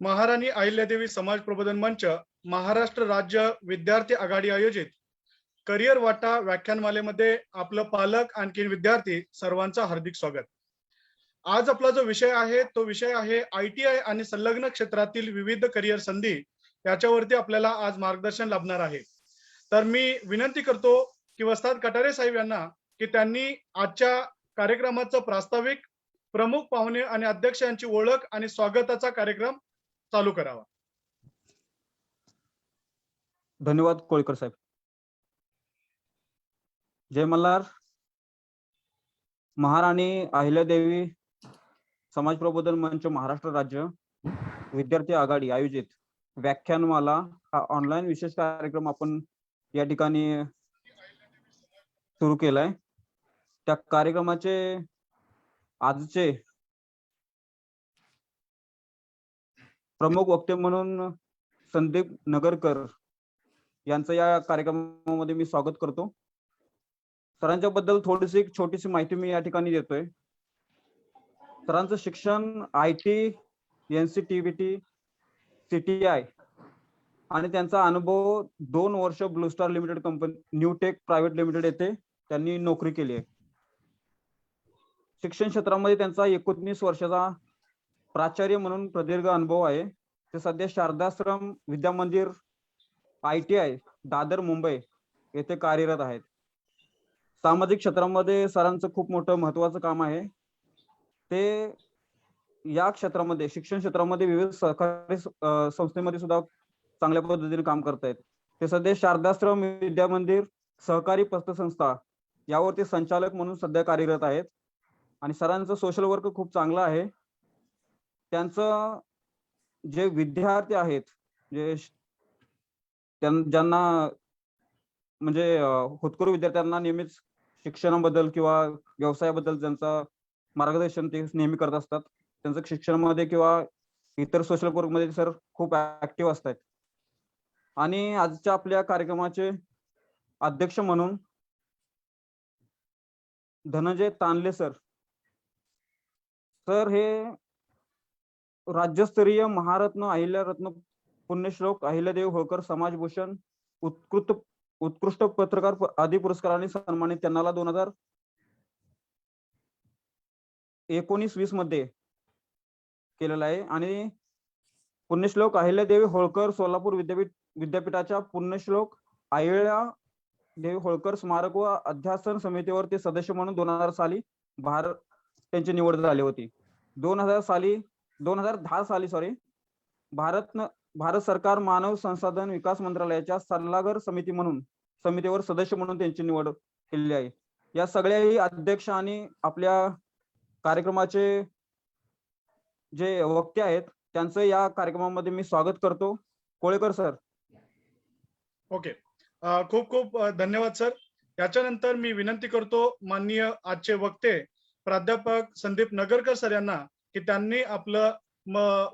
महाराणी अहिल्यादेवी समाज प्रबोधन मंच, महाराष्ट्र राज्य विद्यार्थी आघाडी आयोजित करिअर वाटा व्याख्यानमालेमध्ये आपलं पालक आणखी विद्यार्थी सर्वांचं हार्दिक स्वागत. आज आपला जो विषय आहे तो विषय आहे ITI आणि संलग्न क्षेत्रातील विविध करिअर संधी. याच्यावरती आपल्याला आज मार्गदर्शन लाभणार आहे. तर मी विनंती करतो की वस्ताद कटारे साहेब यांना की त्यांनी आजच्या कार्यक्रमाचं प्रास्ताविक, प्रमुख पाहुणे आणि अध्यक्ष यांची ओळख आणि स्वागताचा कार्यक्रम चालू करावा. धन्यवाद कोळकर साहेब. जय मल्हार. महाराणी अहिल्यादेवी समाज प्रबोधन मंच महाराष्ट्र राज्य विद्यार्थी आघाडी आयोजित व्याख्यानमाला हा ऑनलाईन विशेष कार्यक्रम आपण या ठिकाणी सुरू केलाय. त्या कार्यक्रमाचे आजचे प्रमुख वक्ते म्हणून संदीप नगरकर यांचं या कार्यक्रमामध्ये मी स्वागत करतो. सरांच्या बद्दल थोडीशी एक छोटीशी माहिती मी या ठिकाणी देतोय. सरांचं शिक्षण IT, NCTVT, CTI आणि त्यांचा अनुभव 2 वर्ष blue star limited company, new take private limited येथे त्यांनी नोकरी केली आहे. शिक्षण क्षेत्रामध्ये त्यांचा 19 वर्षाचा प्राचार्य म्हणून प्रदीर्घ अनुभव आहे. ते सध्या शारदाश्रम विद्या मंदिर ITI दादर मुंबई येथे कार्यरत आहेत. सामाजिक क्षेत्रामध्ये सरांचं खूप मोठं महत्वाचं काम आहे. ते या क्षेत्रामध्ये शिक्षण क्षेत्रामध्ये विविध सहकारी संस्थेमध्ये सुद्धा चांगल्या पद्धतीने काम करतायत. ते सध्या शारदाश्रम विद्या मंदिर सहकारी पतसंस्था यावरती संचालक म्हणून सध्या कार्यरत आहेत. आणि सरांचं सोशल वर्क खूप चांगलं आहे. त्यांचं जे विद्यार्थी आहेत, जे ज्यांना म्हणजे होतकरू विद्यार्थ्यांना नेहमीच शिक्षणाबद्दल किंवा व्यवसायाबद्दल ज्यांचं मार्गदर्शन ते नेहमी करत असतात. त्यांचं शिक्षणामध्ये किंवा इतर सोशल वर्कमध्ये सर खूप ऍक्टिव्ह असतात. आणि आजच्या आपल्या कार्यक्रमाचे अध्यक्ष म्हणून धनंजय तानले सर हे राज्यस्तरीय महारत्न अहिल्यारत्न पुण्यश्लोक अहिल्यादेवी होळकर समाजभूषण उत्कृष्ट पत्रकार आदी पुरस्काराने सन्मानित. त्यांना 2019-20 मध्ये केलेला आहे. आणि पुण्यश्लोक अहिल्यादेवी होळकर सोलापूर विद्यापीठाच्या पुण्यश्लोक अहिल्यादेवी होळकर स्मारक व अध्यासन समितीवर ते सदस्य म्हणून 2000 साली त्यांची निवड झाली होती. 2010 साली भारत सरकार मानव संसाधन विकास मंत्रालयाच्या सल्लागार समितीवर सदस्य म्हणून त्यांची निवड केलेली आहे. या सगळ्याही अध्यक्ष आणि आपल्या कार्यक्रमाचे जे वक्ते आहेत त्यांचं या कार्यक्रमामध्ये मी स्वागत करतो. कोळेकर सर. ओके, खूप खूप धन्यवाद सर. याच्यानंतर मी विनंती करतो माननीय आजचे वक्ते प्राध्यापक संदीप नगरकर सर यांना की त्यांनी आपलं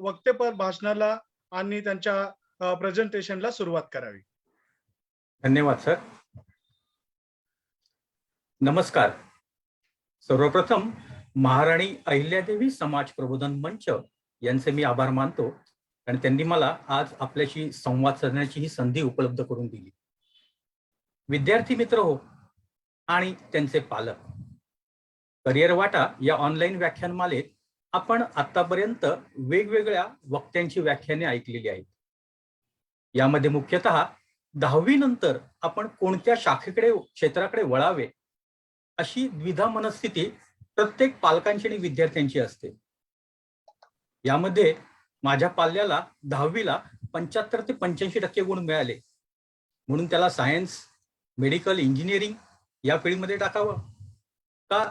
वक्तेपर भाषणाला आणि त्यांच्या प्रेझेंटेशनला सुरुवात करावी. धन्यवाद सर. नमस्कार. सर्वप्रथम महाराणी अहिल्यादेवी समाज प्रबोधन मंच यांचे मी आभार मानतो आणि त्यांनी मला आज आपल्याशी संवाद साधण्याची ही संधी उपलब्ध करून दिली. विद्यार्थी मित्र हो आणि त्यांचे पालक, करिअर वाटा या ऑनलाईन व्याख्यानमालेत आपण आतापर्यंत वेगवेगळ्या वक्त्यांची व्याख्याने ऐकलेली आहेत. यामध्ये मुख्यतः 10वी नंतर आपण कोणत्या क्षेत्राकडे वळावे अशी द्विधा मनस्थिती प्रत्येक पालकांची आणि विद्यार्थ्यांची असते. यामध्ये माझ्या पाल्याला 10वीला 75 ते 85% गुण मिळाले म्हणून त्याला सायन्स, मेडिकल, इंजिनिअरिंग या फील्डमध्ये टाकावं का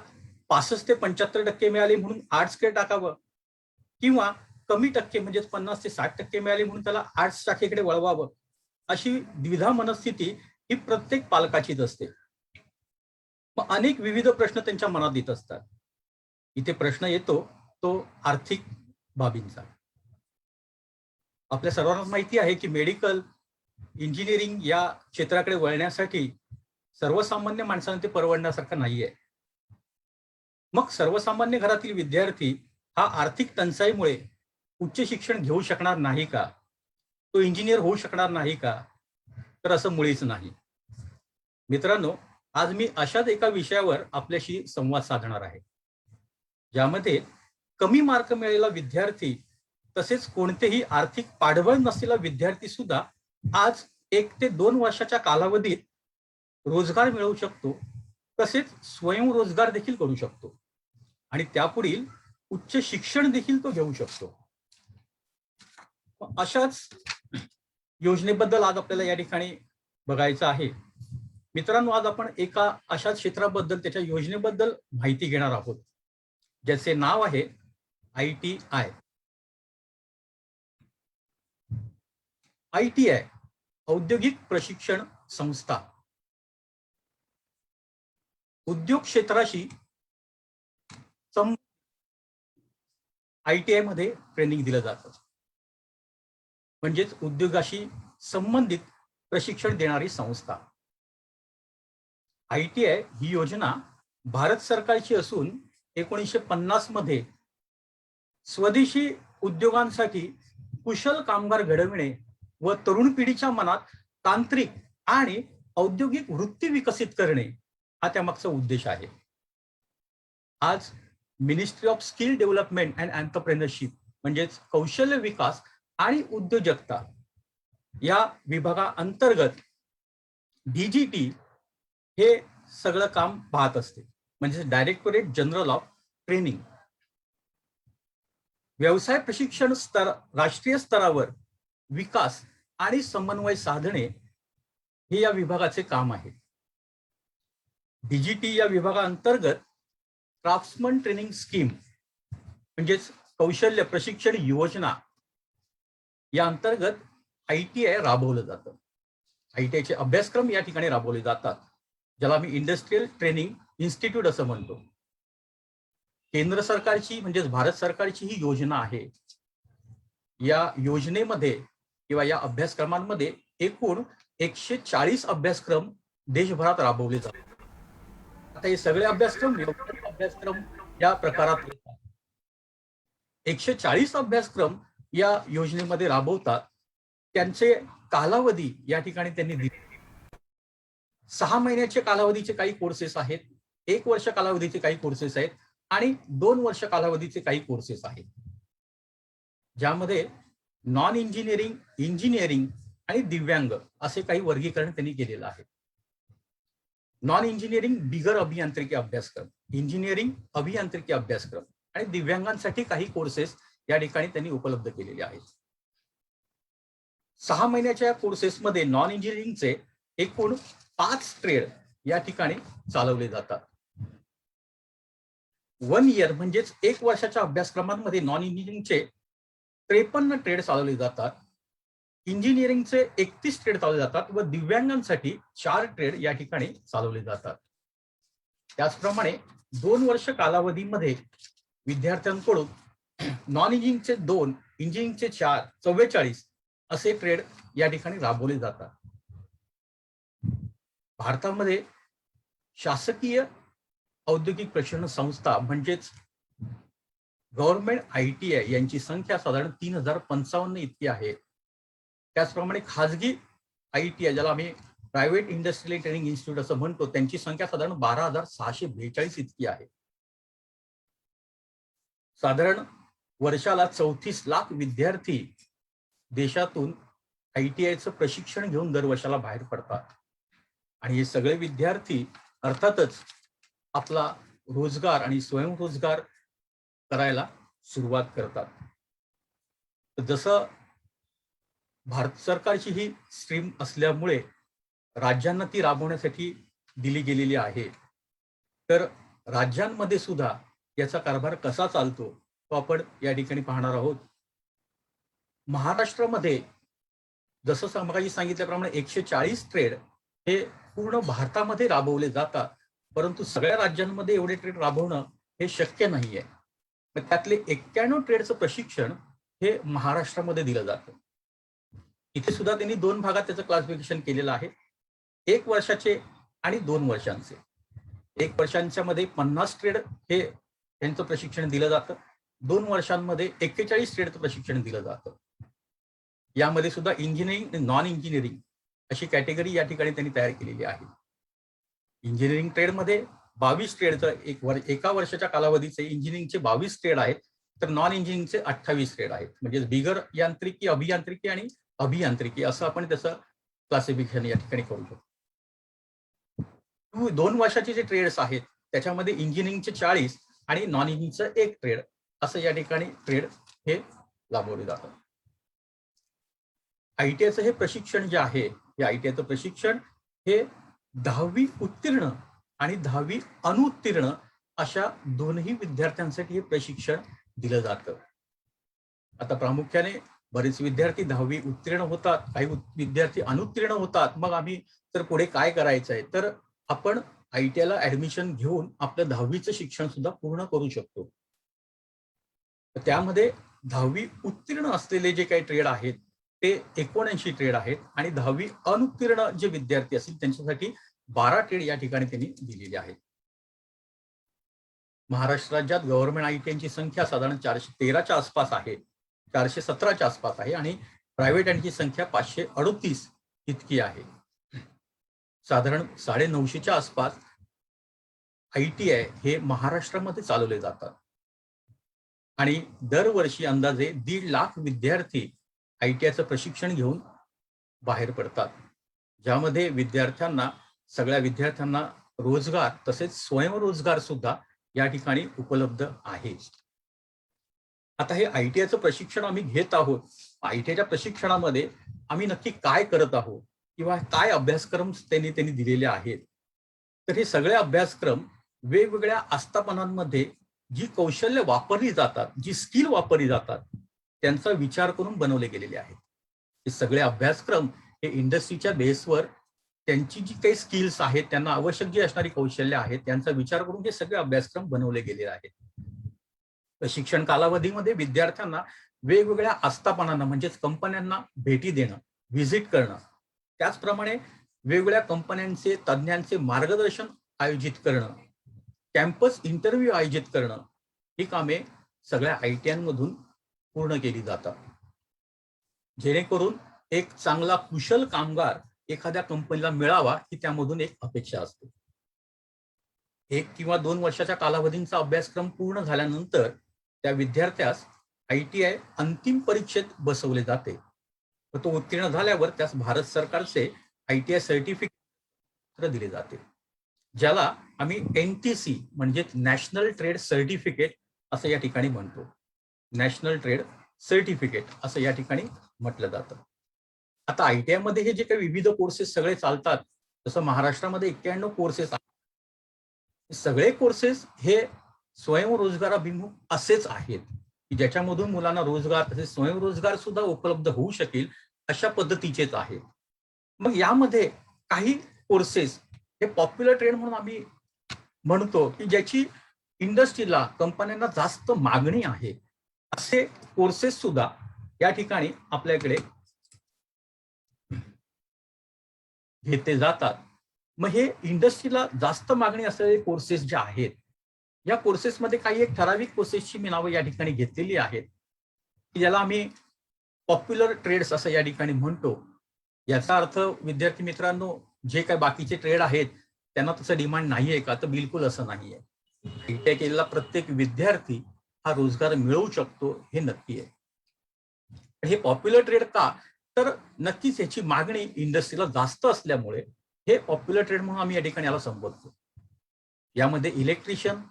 65 ते 75% मिळाले म्हणून आर्ट्सकडे टाकावं, किंवा कमी टक्के म्हणजे 50 ते 60% मिळाले म्हणून त्याला आर्ट्स शाखेकडे वळवावं, अशी द्विधा मनस्थिती ही प्रत्येक पालकाचीच असते. मग अनेक विविध प्रश्न त्यांच्या मनात येत असतात. इथे प्रश्न येतो तो आर्थिक बाबींचा. आपल्या सर्वांना माहिती आहे की मेडिकल, इंजिनिअरिंग या क्षेत्राकडे वळण्यासाठी सर्वसामान्य माणसांना ते परवडण्यासारखं नाहीये. मग सर्वसामान्य घरातील विद्यार्थी हा आर्थिक टंचाईमुळे उच्च शिक्षण घेऊ शकणार नाही का, तो इंजिनियर होऊ शकणार नाही का, तर असं मुळीच नाही. मित्रांनो, आज मी अशाच एका विषयावर आपल्याशी संवाद साधणार आहे, ज्यामध्ये कमी मार्क मिळालेला विद्यार्थी तसेच कोणतेही आर्थिक पाठबळ नसलेला विद्यार्थी सुद्धा आज 1 ते 2 वर्षाच्या कालावधीत रोजगार मिळवू शकतो, तसेच स्वयंरोजगार देखील करू शकतो आणि त्यापुढील उच्च शिक्षण देखील तो घेऊ शकतो. अशाच योजनेबद्दल आज आपल्याला या ठिकाणी बघायचं आहे. मित्रांनो, आज आपण एका अशाच क्षेत्राबद्दल, त्याच्या योजनेबद्दल माहिती घेणार आहोत, ज्याचे नाव आहे ITI. ITI औद्योगिक प्रशिक्षण संस्था. उद्योग क्षेत्राशी ITI मध्ये ट्रेनिंग दिलं जातं, म्हणजेच उद्योगाशी संबंधित प्रशिक्षण देणारी संस्था. ITI ही योजना भारत सरकारची असून 1950 मध्ये स्वदेशी उद्योगांसाठी कुशल कामगार घडविणे व तरुण पिढीच्या मनात तांत्रिक आणि औद्योगिक वृत्ती विकसित करणे हा त्यामागचा उद्देश आहे. आज ministry of skill development and entrepreneurship म्हणजेच कौशल्य विकास आणि उद्योजकता या विभागाअंतर्गत DGT हे सगळं काम पाहत असते, म्हणजे डायरेक्टोरेट जनरल ऑफ ट्रेनिंग. व्यवसाय प्रशिक्षण राष्ट्रीय स्तरावर विकास आणि समन्वय साधणे हे या विभागाचे काम आहे. DGT या विभागाअंतर्गत क्राफ्ट्समन ट्रेनिंग स्कीम म्हणजेच कौशल्य प्रशिक्षण योजना या अंतर्गत ITI राबवलं जातं. ITI चे अभ्यासक्रम या ठिकाणी राबवले जातात, ज्याला आम्ही इंडस्ट्रियल ट्रेनिंग इन्स्टिट्यूट असं म्हणतो. केंद्र सरकारची म्हणजेच भारत सरकारची ही योजना आहे. या योजनेमध्ये किंवा या अभ्यासक्रमांमध्ये एकूण 140 अभ्यासक्रम देशभरात राबवले जातात. आता हे सगळे अभ्यासक्रम या प्रकारात येतात. 140 अभ्यासक्रम या योजनेमध्ये राबवतात. त्यांचे कालावधी या ठिकाणी त्यांनी दिले. 6 महिन्याच्या कालावधीचे काही कोर्सेस आहेत, 1 वर्ष कालावधीचे काही कोर्सेस आहेत आणि 2 वर्ष कालावधीचे काही कोर्सेस आहेत, ज्यामध्ये नॉन इंजिनिअरिंग, इंजिनिअरिंग आणि दिव्यांग असे काही वर्गीकरण त्यांनी केलेलं आहे. नॉन इंजिनिअरिंग बिगर अभियांत्रिकी अभ्यासक्रम, इंजिनिअरिंग अभियांत्रिकी अभ्यासक्रम आणि दिव्यांगांसाठी काही कोर्सेस या ठिकाणी त्यांनी उपलब्ध केलेले आहेत. 6 महिन्याच्या कोर्सेसमध्ये नॉन इंजिनिअरिंगचे एकूण 5 ट्रेड या ठिकाणी चालवले जातात. 1 इयर म्हणजेच 1 वर्षाच्या अभ्यासक्रमांमध्ये नॉन इंजिनिअरिंगचे 53 ट्रेड चालवले जातात. इंजिनिअरिंगचे 31 ट्रेड चालवले जातात व दिव्यांगांसाठी 4 ट्रेड या ठिकाणी चालवले जातात. त्याचप्रमाणे 2 वर्ष कालावधीमध्ये विद्यार्थ्यांकडून नॉन इंजिनिअरिंगचे 2, इंजिनिअरिंगचे 4, 44 असे ट्रेड या ठिकाणी राबवले जातात. भारतामध्ये शासकीय औद्योगिक प्रशिक्षण संस्था म्हणजेच गव्हर्नमेंट ITI यांची संख्या साधारण 3055 इतकी आहे. त्याचप्रमाणे खाजगी ITI, ज्याला आम्ही प्रायव्हेट इंडस्ट्रियल ट्रेनिंग इन्स्टिट्यूट असं म्हणतो, त्यांची संख्या साधारण 12,642 इतकी आहे. साधारण वर्षाला 34 लाख विद्यार्थी देशातून ITIचं प्रशिक्षण घेऊन दरवर्षाला बाहेर पडतात आणि हे सगळे विद्यार्थी अर्थातच आपला रोजगार आणि स्वयंरोजगार करायला सुरुवात करतात. जसं भारत सरकारची ही स्ट्रीम असल्यामुळे राज्यांना ती राबवण्यासाठी दिली गेलेली आहे, तर राज्यांमध्ये सुद्धा याचा कारभार कसा चालतो तो आपण या ठिकाणी पाहणार आहोत. महाराष्ट्रामध्ये जसं मगाशी सांगितल्याप्रमाणे 140 ट्रेड हे पूर्ण भारतामध्ये राबवले जातात, परंतु सगळ्या राज्यांमध्ये एवढे ट्रेड राबवणं हे शक्य नाहीये. त्यातले 91 ट्रेडचं प्रशिक्षण हे महाराष्ट्रामध्ये दिलं जातं. इथे सुद्धा त्यांनी 2 भागात त्याचं क्लासिफिकेशन केलेलं आहे, 1 वर्षाचे आणि 2 वर्षांचे. 1 वर्षांच्या मध्ये 50 ट्रेड हे त्यांचं प्रशिक्षण दिलं जातं 2 वर्षांमध्ये 41 ट्रेडचं प्रशिक्षण दिलं जातं. यामध्ये सुद्धा इंजिनिअरिंग आणि नॉन इंजिनिअरिंग अशी कॅटेगरी या ठिकाणी त्यांनी तयार केलेली आहे. इंजिनिअरिंग ट्रेडमध्ये 22 ट्रेडचं एका वर्षाच्या कालावधीचे इंजिनिअरिंगचे 22 ट्रेड आहेत, तर नॉन इंजिनिअरिंगचे 28 ट्रेड आहेत. म्हणजे बिगर यांत्रिकी, अभियांत्रिकी आणि अभियांत्रिकी असं आपण त्याचं क्लासिफिकेशन या ठिकाणी करू शकतो. 2 वर्षाचे जे ट्रेड्स आहेत त्याच्यामध्ये इंजिनिअरिंगचे 40 आणि नॉन इंजिनिअरिंगचं 1 ट्रेड असं या ठिकाणी ट्रेड हे राबवले जातात. आयटीआयचं हे प्रशिक्षण जे आहे, हे आयटीआयचं प्रशिक्षण हे 10वी उत्तीर्ण आणि 10वी अनुत्तीर्ण अशा दोन्ही विद्यार्थ्यांसाठी हे प्रशिक्षण दिलं जातं. आता प्रामुख्याने बरेच विद्यार्थी 10वी उत्तीर्ण होतात, काही विद्यार्थी अनुत्तीर्ण होतात. मग आम्ही तर पुढे काय करायचं आहे, तर आपण आयटीआयला ऍडमिशन घेऊन आपलं 10वीचं शिक्षण सुद्धा पूर्ण करू शकतो. त्यामध्ये 10वी उत्तीर्ण असलेले जे काही ट्रेड आहेत ते 79 ट्रेड आहेत आणि 10वी अनुत्तीर्ण जे विद्यार्थी असतील त्यांच्यासाठी 12 ट्रेड या ठिकाणी त्यांनी दिलेले आहेत. महाराष्ट्र राज्यात गव्हर्नमेंट आयटीआयची संख्या साधारण 413च्या आसपास आहे, 417च्या आसपास आहे आणि प्रायव्हेट आयटीची संख्या 538 इतकी आहे. साधारण 950च्या आसपास आयटीआय हे महाराष्ट्रामध्ये चालवले जातात आणि दरवर्षी अंदाजे 1.5 लाख विद्यार्थी आयटीआयचं प्रशिक्षण घेऊन बाहेर पडतात, ज्यामध्ये सगळ्या विद्यार्थ्यांना रोजगार तसेच स्वयंरोजगार सुद्धा या ठिकाणी उपलब्ध आहे. आता हे आयटीआयचं प्रशिक्षण आम्ही घेत आहोत. आयटीआयच्या प्रशिक्षणामध्ये आम्ही नक्की काय करत आहोत किंवा काय अभ्यासक्रम त्यांनी दिलेले आहेत, तर हे सगळे अभ्यासक्रम वेगवेगळ्या आस्थापनांमध्ये जी कौशल्य वापरली जातात, जी स्किल वापरली जातात, त्यांचा विचार करून बनवले गेलेले आहेत. हे सगळे अभ्यासक्रम हे इंडस्ट्रीच्या बेसवर त्यांची जी काही स्किल्स आहेत, त्यांना आवश्यक जी असणारी कौशल्य आहेत, त्यांचा विचार करून हे सगळे अभ्यासक्रम बनवले गेलेले आहेत. प्रशिक्षण कालावधीमध्ये विद्यार्थ्यांना वेगवेगळ्या आस्थापनांना म्हणजेच कंपन्यांना भेटी देणं, व्हिजिट करणं, त्याचप्रमाणे वेगवेगळ्या कंपन्यांचे तज्ज्ञांचे मार्गदर्शन आयोजित करणं, कॅम्पस इंटरव्ह्यू आयोजित करणं, ही कामे सगळ्या आयटीआयमधून पूर्ण केली जातात, जेणेकरून एक चांगला कुशल कामगार एखाद्या कंपनीला मिळावा ही त्यामधून एक अपेक्षा असते. 1 किंवा 2 वर्षाच्या कालावधींचा अभ्यासक्रम पूर्ण झाल्यानंतर त्या विद्यार्थ्यास आयटीआय अंतिम परीक्षेत बसवले जाते. तो उत्तीर्ण झाल्यावर त्यास भारत सरकारचे आयटीआय सर्टिफिकेट दिले जाते, ज्याला आम्ही NTC म्हणजेच नॅशनल ट्रेड सर्टिफिकेट असं या ठिकाणी म्हणतो. नॅशनल ट्रेड सर्टिफिकेट असं या ठिकाणी म्हटलं जातं. आता आयटीआय मध्ये हे जे काही विविध कोर्सेस सगळे चालतात, जसं महाराष्ट्रामध्ये 91 कोर्सेस आहेत, सगळे कोर्सेस हे स्वयंरोजगाराभिमुख असेच आहेत की ज्याच्यामधून मुलांना रोजगार तसेच स्वयंरोजगार सुद्धा उपलब्ध होऊ शकेल अशा पद्धतीचेच आहेत. मग यामध्ये काही कोर्सेस हे पॉप्युलर ट्रेड म्हणून आम्ही म्हणतो की ज्याची इंडस्ट्रीला, कंपन्यांना जास्त मागणी आहे, असे कोर्सेस सुद्धा या ठिकाणी आपल्याकडे घेतले जातात. मग हे इंडस्ट्रीला जास्त मागणी असलेले कोर्सेस जे आहेत, या कोर्सेसमध्ये काही एक ठराविक कोर्सेसची मी नावं या ठिकाणी घेतलेली आहेत की ज्याला आम्ही पॉप्युलर ट्रेड्स असं या ठिकाणी म्हणतो. याचा अर्थ विद्यार्थी मित्रांनो, जे काही बाकीचे ट्रेड आहेत त्यांना तसं डिमांड नाहीये का, तर बिलकुल असं नाहीये. आयटीआय केलेला प्रत्येक विद्यार्थी हा रोजगार मिळवू शकतो हे नक्की आहे. हे पॉप्युलर ट्रेड का, तर नक्कीच याची मागणी इंडस्ट्रीला जास्त असल्यामुळे हे पॉप्युलर ट्रेड म्हणून आम्ही या ठिकाणी याला संबोधतो. यामध्ये electrician,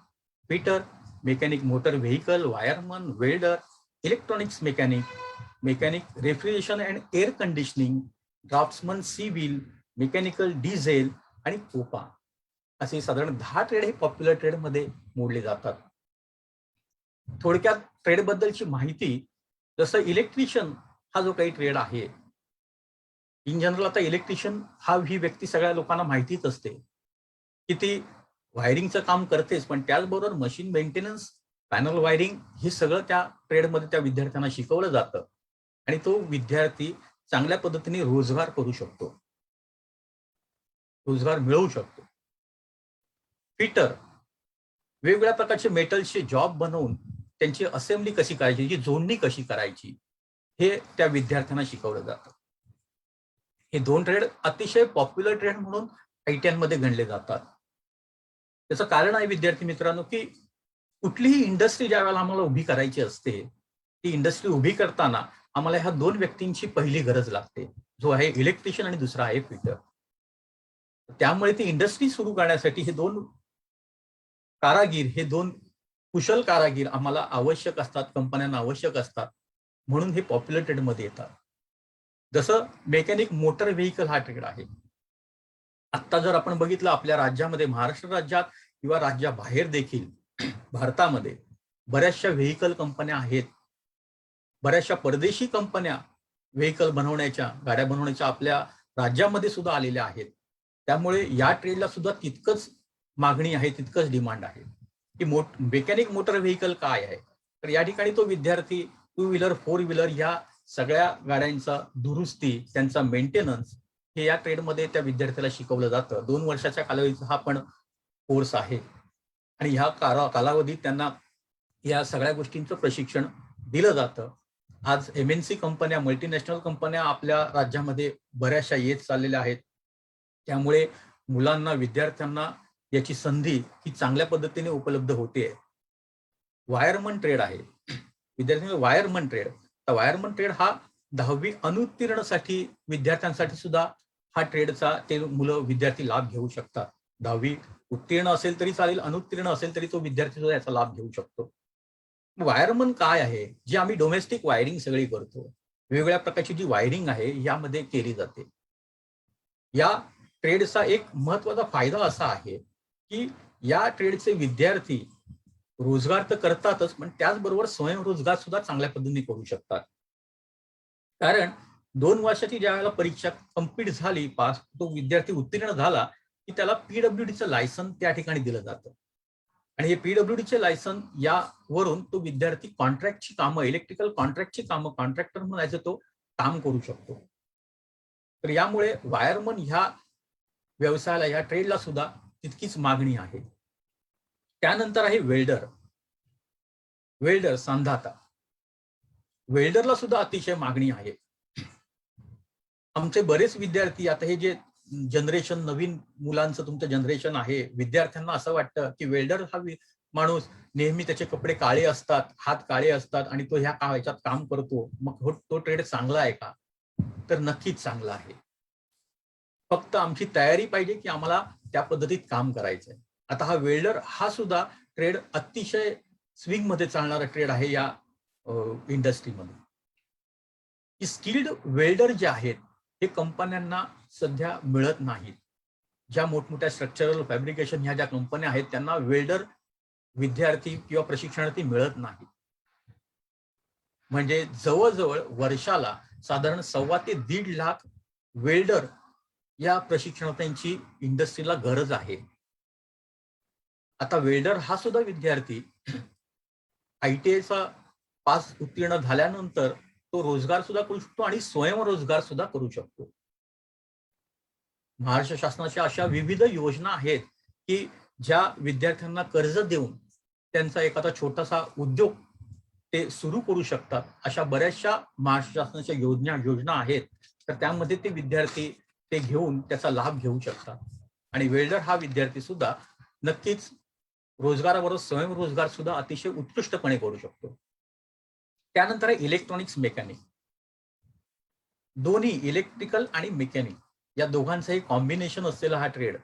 fitter, mechanic motor vehicle, wireman, welder, electronics mechanic, mechanic refrigeration and air conditioning, draughtsman civil, mechanical diesel आणि कोपा असे साधारण 10 ट्रेड हे पॉप्युलर ट्रेड मध्ये मोडले जातात. थोडक्यात ट्रेड बद्दलची माहिती, जसं इलेक्ट्रिशियन हा जो काही ट्रेड आहे, इन जनरल आता इलेक्ट्रिशियन ही व्यक्ती सगळ्या लोकांना माहितीच असते की ती वायरिंगचं काम करतेच, पण त्याचबरोबर मशीन मेंटेनन्स, पॅनल वायरिंग हे सगळं त्या ट्रेडमध्ये त्या विद्यार्थ्यांना शिकवलं जातं आणि तो विद्यार्थी चांगल्या पद्धतीने रोजगार करू शकतो, रोजगार मिळवू शकतो. फिटर वेगवेगळ्या प्रकारचे मेटल्सचे जॉब बनवून त्यांची असेंब्ली कशी करायची, त्याची जोडणी कशी करायची, हे त्या विद्यार्थ्यांना शिकवलं जातं. हे 2 ट्रेड अतिशय पॉप्युलर ट्रेड म्हणून ITI मध्ये गणले जातात. त्याचं कारण आहे विद्यार्थी मित्रांनो, की कुठलीही इंडस्ट्री ज्या वेळेला आम्हाला उभी करायची असते, ती इंडस्ट्री उभी करताना आम्हाला ह्या 2 व्यक्तींची पहिली गरज लागते, जो आहे इलेक्ट्रिशियन आणि दुसरा आहे फिटर. त्यामुळे ती इंडस्ट्री सुरू करण्यासाठी हे 2 कारागीर, हे 2 कुशल कारागीर आम्हाला आवश्यक असतात, कंपन्यांना आवश्यक असतात, म्हणून हे पॉप्युलर ट्रेडमध्ये येतात. जसं मेकॅनिक मोटर व्हेकल हा ट्रेड आहे. आत्ता जर आपण बघितलं आपल्या राज्यामध्ये, महाराष्ट्र राज्यात किंवा राज्याबाहेर देखील भारतामध्ये बऱ्याचशा व्हेकल कंपन्या आहेत. बऱ्याचशा परदेशी कंपन्या व्हेकल बनवण्याच्या, गाड्या बनवण्याच्या आपल्या राज्यामध्ये सुद्धा आलेल्या आहेत. त्यामुळे या ट्रेडला सुद्धा तितकंच मागणी आहे, तितकंच डिमांड आहे. की मेकॅनिक मोटर व्हेकल काय आहे, तर या ठिकाणी तो विद्यार्थी 2 व्हीलर 4 व्हीलर या सगळ्या गाड्यांचा दुरुस्ती, त्यांचा मेंटेनन्स हे या ट्रेडमध्ये त्या विद्यार्थ्याला शिकवलं जातं. 2 वर्षाच्या कालावधीचा हा पण कोर्स आहे आणि ह्या कालावधीत त्यांना या सगळ्या गोष्टींचं प्रशिक्षण दिलं जातं. आज MNC कंपन्या, मल्टीनॅशनल कंपन्या आपल्या राज्यामध्ये बऱ्याचशा येत चाललेल्या आहेत. त्यामुळे मुलांना, विद्यार्थ्यांना याची संधी ही चांगल्या पद्धतीने उपलब्ध होते. वायरमन ट्रेड आहे विद्यार्थ्यांना, वायरमन ट्रेड. तर वायरमन ट्रेड हा 10वी अनुत्तीर्णसाठी विद्यार्थ्यांसाठी सुद्धा हा ट्रेडचा ते मुलं, विद्यार्थी लाभ घेऊ शकतात. 10वी उत्तीर्ण असेल तरी चालेल, अनुत्तीर्ण असेल तरी तो विद्यार्थी सुद्धा याचा लाभ घेऊ शकतो. वायरमन काय आहे, जी आम्ही डोमेस्टिक वायरिंग सगळी करतो, वेगवेगळ्या प्रकारची जी वायरिंग आहे यामध्ये केली जाते. या ट्रेडचा एक महत्वाचा फायदा असा आहे की या ट्रेडचे विद्यार्थी रोजगार तर करतातच, पण त्याचबरोबर स्वयंरोजगार सुद्धा चांगल्या पद्धतीने करू शकतात. कारण 2 वर्षाची ज्या वेळेला परीक्षा कंप्लीट झाली, पास, तो विद्यार्थी उत्तीर्ण झाला की त्याला PWDचं लायसन त्या ठिकाणी दिलं जातं. आणि हे PWDचे लायसन यावरून तो विद्यार्थी कॉन्ट्रॅक्टची कामं, इलेक्ट्रिकल कॉन्ट्रॅक्टची कामं, कॉन्ट्रॅक्टर म्हणायचं तो काम करू शकतो. तर यामुळे वायरमन ह्या व्यवसायाला, या ट्रेडला सुद्धा तितकीच मागणी आहे. त्यानंतर आहे वेल्डर. वेल्डर, सांधाता. वेल्डरला सुद्धा अतिशय मागणी आहे. आमचे बरेच विद्यार्थी, आता हे जे जनरेशन, नवीन मुलांचं तुमचं जनरेशन आहे, विद्यार्थ्यांना असं वाटतं की वेल्डर हा माणूस नेहमी त्याचे कपडे काळे असतात, हात काळे असतात आणि तो ह्या ह्याच्यात काम करतो, मग तो ट्रेड चांगला आहे का? तर नक्कीच चांगला आहे. फक्त आमची तयारी पाहिजे की आम्हाला त्या पद्धतीत काम करायचंय. आता हा वेल्डर हा सुद्धा ट्रेड अतिशय स्विंग मध्ये चालणारा ट्रेड आहे या इंडस्ट्रीमध्ये. स्किल्ड वेल्डर जे आहेत हे कंपन्यांना सध्या मिळत नाहीत. ज्या मोठमोठ्या स्ट्रक्चरल फॅब्रिकेशन ह्या ज्या कंपन्या आहेत त्यांना वेल्डर विद्यार्थी किंवा प्रशिक्षणार्थी मिळत नाही. म्हणजे जवळजवळ वर्षाला साधारण 1.25 ते 1.5 लाख वेल्डर या प्रशिक्षणार्थ्यांची इंडस्ट्रीला गरज आहे. आता वेल्डर हा सुद्धा विद्यार्थी ITIचा पास उत्तीर्ण झाल्यानंतर तो रोजगार सुद्धा करू शकतो आणि स्वयंरोजगार सुद्धा करू शकतो. महाराष्ट्र शासनाच्या अशा विविध योजना आहेत की ज्या विद्यार्थ्यांना कर्ज देऊन त्यांचा एखादा छोटासा उद्योग ते सुरू करू शकतात. अशा बऱ्याचशा महाराष्ट्र शासनाच्या योजना आहेत. तर त्यामध्ये ते विद्यार्थी ते घेऊन त्याचा लाभ घेऊ शकतात. आणि वेल्डर हा विद्यार्थी सुद्धा नक्कीच रोजगाराबरोबर स्वयंरोजगार सुद्धा अतिशय उत्कृष्टपणे करू शकतो. त्यानंतर आहे इलेक्ट्रॉनिक्स मेकॅनिक. दोन्ही इलेक्ट्रिकल आणि मेकॅनिक या दोघांचंही कॉम्बिनेशन असलेला हा ट्रेड.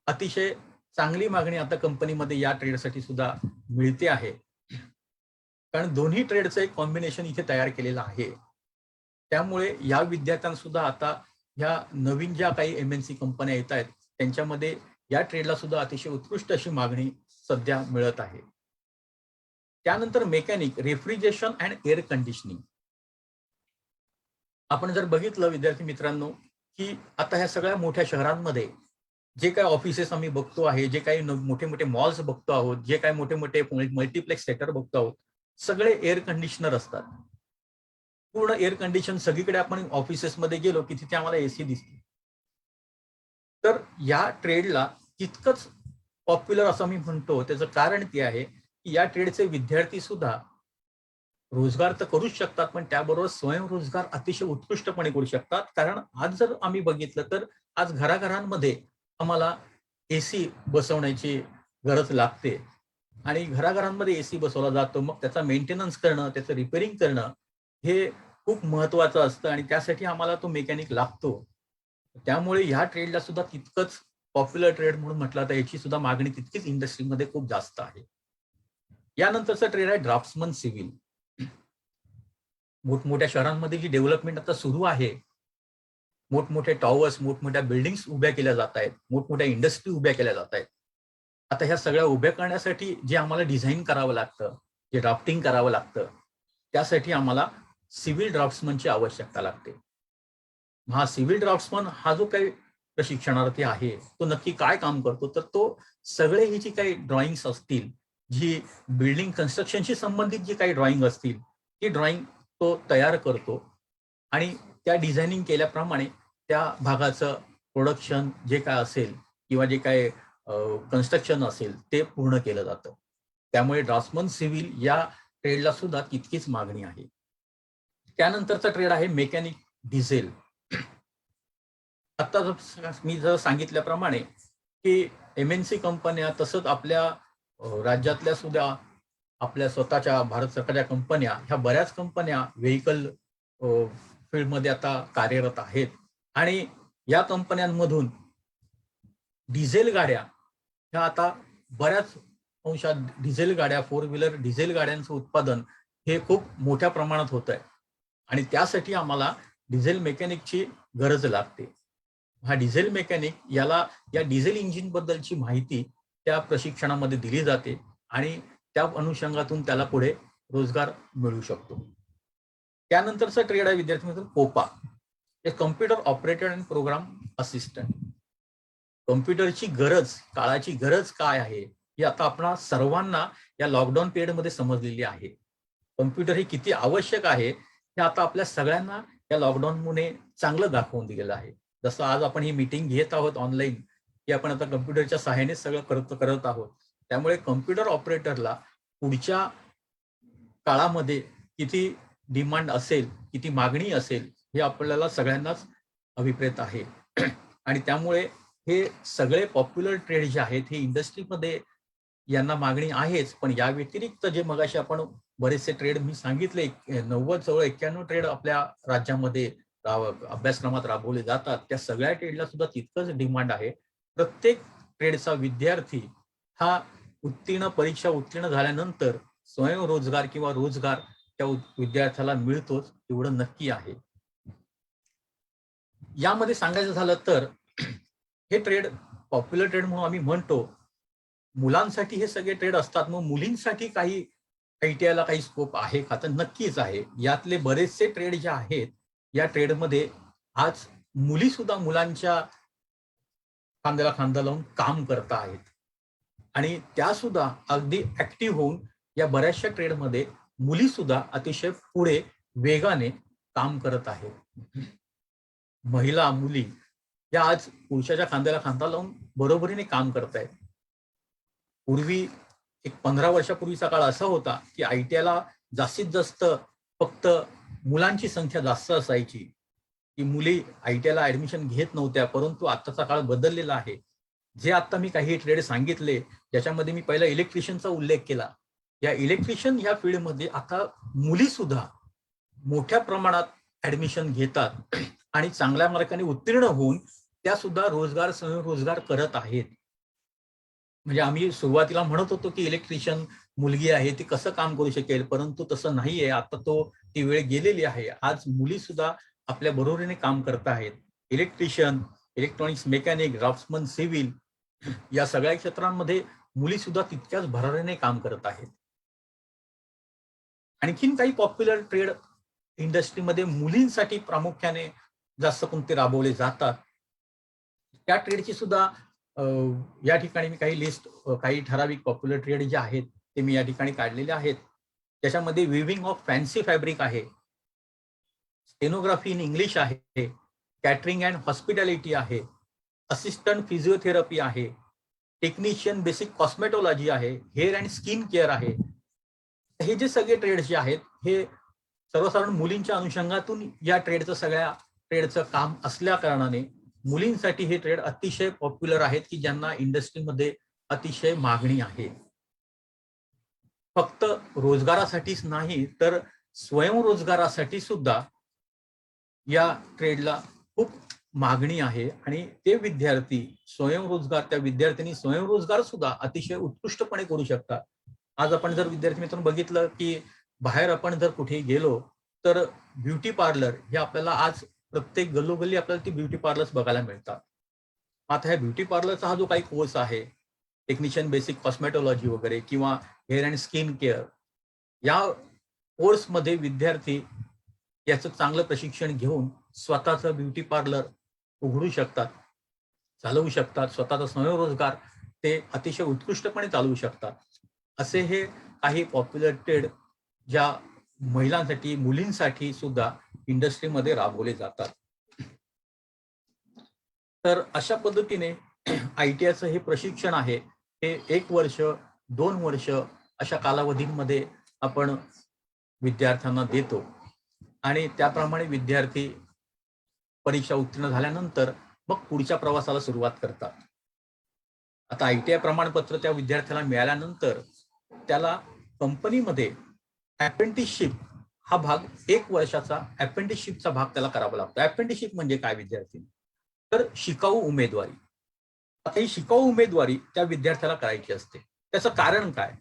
अतिशय चांगली मागणी आता कंपनीमध्ये या ट्रेडसाठी सुद्धा मिळते आहे. कारण दोन्ही ट्रेडचं एक कॉम्बिनेशन इथे तयार केलेलं आहे. त्यामुळे या विद्यार्थ्यांना सुद्धा आता ह्या नवीन ज्या काही MNC कंपन्या येत आहेत त्यांच्यामध्ये या ट्रेडला सुद्धा अतिशय उत्कृष्ट अशी मागणी सध्या मिळत आहे. त्यानंतर mechanic, refrigeration and air conditioning. आपण जर बघितलं विद्यार्थी मित्रांनो की आता ह्या सगळ्या मोठ्या शहरांमध्ये जे काही ऑफिसेस आम्ही बघतो आहे, जे काही मोठे मोठे मॉल्स बघतो आहोत, जे काही मोठे मोठे मल्टीप्लेक्स थिएटर बघतो आहोत, सगळे एअर कंडिशनर असतात. पूर्ण एअर कंडिशन सगळीकडे. आपण ऑफिसेसमध्ये गेलो की तिथे आम्हाला AC दिसते. तर या ट्रेडला तितकंच पॉप्युलर असं मी म्हणतो, त्याचं कारण ते आहे की या ट्रेडचे विद्यार्थी सुद्धा रोजगार तर करूच शकतात, पण त्याबरोबर स्वयंरोजगार अतिशय उत्कृष्टपणे करू शकतात. कारण आज जर आम्ही बघितलं तर आज घराघरांमध्ये आम्हाला एसी बसवण्याची गरज लागते आणि घराघरांमध्ये एसी बसवला जातो. मग त्याचा मेंटेनन्स करणं, त्याचं रिपेअरिंग करणं हे खूप महत्वाचं असतं आणि त्यासाठी आम्हाला तो मेकॅनिक लागतो. त्यामुळे ह्या ट्रेडला सुद्धा तितकंच पॉप्युलर ट्रेड म्हणून म्हटलं तर याची सुद्धा मागणी तितकीच इंडस्ट्रीमध्ये खूप जास्त आहे. यानंतरचा ट्रेड आहे ड्राफ्ट्समन सिव्हिल. मोठमोठ्या शहरांमध्ये जी डेव्हलपमेंट आता सुरू आहे, मोठमोठे टॉवर्स, मोठमोठ्या बिल्डिंग्स उभ्या केल्या जात आहेत, मोठमोठ्या इंडस्ट्री उभ्या केल्या जात आहेत. आता ह्या सगळ्या उभ्या करण्यासाठी जे आम्हाला डिझाईन करावं लागतं, जे ड्राफ्टिंग करावं लागतं, त्यासाठी आम्हाला सिव्हिल ड्राफ्ट्समनची आवश्यकता लागते. हा सिव्हिल ड्राफ्ट्समन हा जो काही प्रशिक्षणार्थी आहे तो नक्की काय काम करतो, तर तो सगळे ही जी काही ड्रॉइंग्स असतील, जी बिल्डिंग कन्स्ट्रक्शनशी संबंधित जी काही ड्रॉइंग असतील, ती ड्रॉइंग तो तयार करतो आणि त्या डिझायनिंग केल्याप्रमाणे त्या भागाचं प्रोडक्शन जे काय असेल किंवा जे काय कन्स्ट्रक्शन असेल ते पूर्ण केलं जातं. त्यामुळे ड्राफ्ट्समन सिव्हिल या ट्रेडला सुद्धा तितकीच मागणी आहे. त्यानंतरचा ट्रेड आहे मेकॅनिक डिझेल. आता मी जर सांगितल्याप्रमाणे की MNC कंपन्या तसंच आपल्या राज्यातल्या सुद्धा आपल्या स्वतःच्या भारत सरकारच्या कंपन्या, ह्या बऱ्याच कंपन्या व्हेकल फील्डमध्ये आता कार्यरत आहेत आणि या कंपन्यांमधून डिझेल गाड्या ह्या आता बऱ्याच अंशात डिझेल गाड्या, 4 व्हीलर डिझेल गाड्यांचं उत्पादन हे खूप मोठ्या प्रमाणात होत आहे आणि त्यासाठी आम्हाला डिझेल मेकॅनिकची गरज लागते. हा डिझेल मेकॅनिक याला या डिझेल इंजिन बद्दलची माहिती त्या प्रशिक्षणामध्ये दिली जाते आणि त्या अनुषंगातून त्याला पुढे रोजगार मिळू शकतो. त्यानंतरचा ट्रेड आहे विद्यार्थी मित्र COPA, computer operator and program assistant. कम्प्युटरची गरज, काळाची गरज काय आहे ही आता आपणा सर्वांना या लॉकडाऊन पिरियडमध्ये समजलेली आहे. कम्प्युटर हे किती आवश्यक आहे हे आता आपल्या सगळ्यांना या लॉकडाऊनमुळे चांगलं दाखवून दिलेलं आहे. जसं आज आपण ही मीटिंग घेत आहोत ऑनलाईन, की आपण आता कम्प्युटरच्या सहाय्याने सगळं करत आहोत. त्यामुळे कम्प्युटर ऑपरेटरला पुढच्या काळामध्ये किती डिमांड असेल, किती मागणी असेल हे आपल्याला सगळ्यांनाच अभिप्रेत आहे आणि त्यामुळे हे सगळे पॉप्युलर ट्रेड जे आहेत हे इंडस्ट्रीमध्ये यांना मागणी आहेच, पण या व्यतिरिक्त जे मगाशी आपण बरेचसे ट्रेड मी सांगितले 90 जवळ 91 ट्रेड आपल्या राज्यामध्ये अभ्यासक्रमात राबवले जातात, त्या सगळ्या ट्रेडला सुद्धा तितकंच डिमांड आहे. प्रत्येक ट्रेडचा विद्यार्थी हा परीक्षा उत्तीर्ण झाल्यानंतर स्वयंरोजगार किंवा रोजगार त्या विद्यार्थ्याला मिळतोच, एवढं नक्की आहे. यामध्ये सांगायचं झालं तर हे ट्रेड पॉप्युलर ट्रेड म्हणून आम्ही म्हणतो. मुलांसाठी हे सगळे ट्रेड असतात, मग मुलींसाठी काही ITI ला काही स्कोप आहे का, तर नक्कीच आहे. यातले बरेचसे ट्रेड जे आहेत या ट्रेडमध्ये आज मुली सुद्धा मुलांच्या खांद्याला खांदा लावून काम करत आहेत आणि त्या सुद्धा अगदी ऍक्टिव्ह होऊन या बऱ्याचशा ट्रेडमध्ये मुली सुद्धा अतिशय पुढे वेगाने काम करत आहेत. महिला, मुली या आज पुरुषाच्या खांद्याला खांदा लावून बरोबरीने काम करत आहेत. पूर्वी एक 15 वर्षापूर्वीचा काळ असा होता की ITI ला जास्तीत जास्त फक्त मुलांची संख्या जास्त असायची, की मुली ITI ला ऍडमिशन घेत नव्हत्या. परंतु आताचा काळ बदललेला आहे. जे आता मी काही ट्रेड सांगितले ज्याच्यामध्ये मी पहिला इलेक्ट्रिशियनचा उल्लेख केला, या इलेक्ट्रिशियन ह्या फील्डमध्ये आता मुली सुद्धा मोठ्या प्रमाणात ऍडमिशन घेतात आणि चांगल्या मार्काने उत्तीर्ण होऊन त्या सुद्धा स्वयंरोजगार करत आहेत. म्हणजे आम्ही सुरुवातीला म्हणत होतो की इलेक्ट्रिशियन मुलगी आहे ती कसं काम करू शकेल, परंतु तसं नाहीये. आता ती वेळ गेलेली आहे. आज मुली सुद्धा आपल्या बरोबरीने काम करत आहेत. Electrician, electronics mechanic, draughtsman civil या सगळ्या क्षेत्रांमध्ये मुली सुद्धा तितक्याच भरारीने काम करत आहेत. आणखीन काही पॉप्युलर ट्रेड इंडस्ट्रीमध्ये मुलींसाठी प्रामुख्याने जास्त कोणते राबवले जातात, त्या ट्रेडची सुद्धा या ठिकाणी मी काही लिस्ट, काही ठराविक पॉप्युलर ट्रेड जे आहेत ते मी या ठिकाणी काढलेले आहेत. त्याच्यामध्ये विविंग ऑफ फॅन्सी फॅब्रिक आहे, स्टेनोग्राफी इन इंग्लिश आहे, कॅटरिंग अँड हॉस्पिटॅलिटी आहे, असिस्टंट फिजिओथेरपी आहे, टेक्निशियन बेसिक कॉस्मेटॉलॉजी आहे, हेअर अँड स्किन केअर आहे. हे जे सगळे ट्रेड्स जे आहेत हे सर्वसाधारण मुलींच्या अनुषंगातून या सगळ्या ट्रेडचं काम असल्या कारणाने मुलींसाठी हे ट्रेड अतिशय पॉप्युलर आहेत की ज्यांना इंडस्ट्रीमध्ये अतिशय मागणी आहे. फक्त रोजगारासाठीच नाही तर स्वयंरोजगारासाठी सुद्धा या ट्रेडला खूप मागणी आहे आणि ते विद्यार्थी त्या विद्यार्थ्यांनी स्वयंरोजगार सुद्धा अतिशय उत्कृष्टपणे करू शकतात. आज आपण जर विद्यार्थी मित्रांनो बघितलं की बाहेर आपण जर कुठे गेलो तर ब्युटी पार्लर हे आपल्याला आज प्रत्येक गल्लोगल्ली आपल्याला ती ब्युटी पार्लर्स बघायला मिळतात. आता ह्या ब्युटी पार्लरचा हा जो काही कोर्स आहे, टेक्निशियन बेसिक कॉस्मेटॉलॉजी वगैरे किंवा हेअर अँड स्किन केअर, या कोर्समध्ये विद्यार्थी याचं चांगलं प्रशिक्षण घेऊन स्वतःचं ब्युटी पार्लर उघडू शकतात, चालवू शकतात, स्वतःचा स्वयंरोजगार ते अतिशय उत्कृष्टपणे चालवू शकतात. असे हे काही पॉप्युलर ट्रेड ज्या महिलांसाठी मुलींसाठी सुद्धा इंडस्ट्रीमध्ये राबवले जातात. तर अशा पद्धतीने ITIचं हे प्रशिक्षण आहे हे 1 वर्ष 2 वर्ष अशा कालावधीमध्ये आपण विद्यार्थ्यांना देतो आणि त्याप्रमाणे विद्यार्थी परीक्षा उत्तीर्ण झाल्यानंतर मग पुढच्या प्रवासाला सुरुवात करतात. आता ITI प्रमाणपत्र त्या विद्यार्थ्याला मिळाल्यानंतर त्याला कंपनीमध्ये अप्रेंटिसशिप हा भाग 1 वर्षाचा अप्रेंटिसशिपचा भाग त्याला करावा लागतो. अप्रेंटिसशिप म्हणजे काय विद्यार्थी? तर शिकाऊ उमेदवारी. आता ही शिकाऊ उमेदवारी त्या विद्यार्थ्याला करायची असते. त्याचं कारण काय?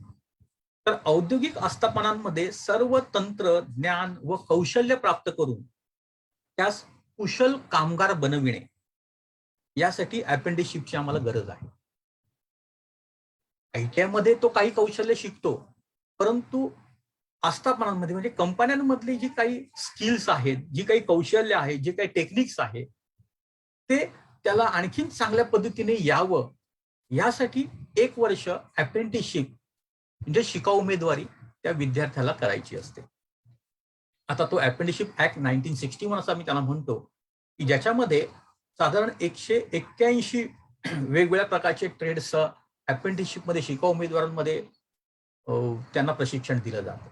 तर औद्योगिक आस्थापनांमध्ये सर्व तंत्र ज्ञान व कौशल्य प्राप्त करून त्यास कुशल कामगार बनविणे यासाठी अप्रेंटिसशिपची आम्हाला गरज आहे. ITI मध्ये तो काही कौशल्य शिकतो, परंतु आस्थापनांमध्ये म्हणजे कंपन्यांमधली जी काही स्किल्स आहेत, जी काही कौशल्य आहे, जे काही टेक्निक्स आहे ते त्याला आणखीन चांगल्या पद्धतीने यावं यासाठी 1 वर्ष अप्रेंटिसशिप म्हणजे शिकाऊ उमेदवारी त्या विद्यार्थ्याला करायची असते. आता तो अप्रेंटिसशिप ऍक्ट 1961 असं आम्ही त्याला म्हणतो की ज्याच्यामध्ये साधारण 181 वेगवेगळ्या प्रकारचे ट्रेड्स अप्रेंटिसशिप मध्ये शिकाऊ उमेदवारांमध्ये त्यांना प्रशिक्षण दिलं जातं.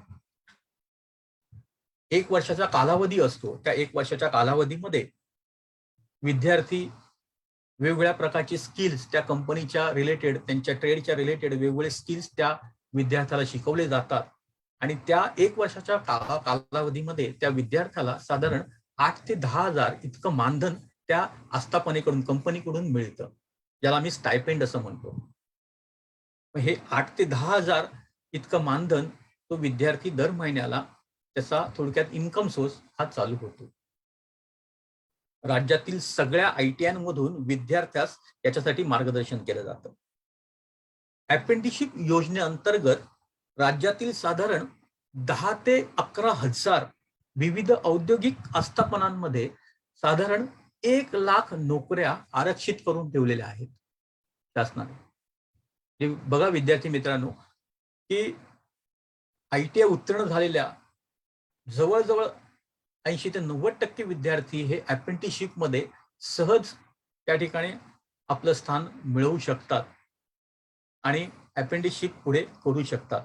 1 वर्षाचा कालावधी असतो. त्या 1 वर्षाच्या कालावधीमध्ये विद्यार्थी वेगवेगळ्या प्रकारचे स्किल्स त्या कंपनीच्या रिलेटेड त्यांच्या ट्रेडच्या रिलेटेड वेगवेगळे स्किल्स त्या विद्यार्थ्याला शिकवले जातात आणि त्या 1 वर्षाच्या कालावधीमध्ये त्या विद्यार्थ्याला साधारण 8 ते 10 हजार इतकं मानधन त्या आस्थापनेकडून कंपनीकडून मिळतं, ज्याला आम्ही स्टायपेंड असं म्हणतो. हे 8 ते 10 हजार इतकं मानधन तो विद्यार्थी दर महिन्याला त्याचा थोडक्यात इन्कम सोर्स हा चालू होतो. राज्यातील सगळ्या ITI मधून विद्यार्थ्यास याच्यासाठी मार्गदर्शन केलं जातं. अप्रेंटिसशिप योजनेअंतर्गत राज्यातील साधारण 10 ते 11 हजार विविध औद्योगिक आस्थापनांमध्ये साधारण 1 लाख नोकऱ्या आरक्षित करून ठेवलेल्या आहेत शासनाने. बघा विद्यार्थी मित्रांनो की ITI उत्तीर्ण झालेल्या जवळजवळ 80 ते 90% विद्यार्थी हे अप्रेंटिसशिप मध्ये सहज त्या ठिकाणी आपलं स्थान मिळवू शकतात आणि अप्रेंटिसशिप पुढे करू शकतात.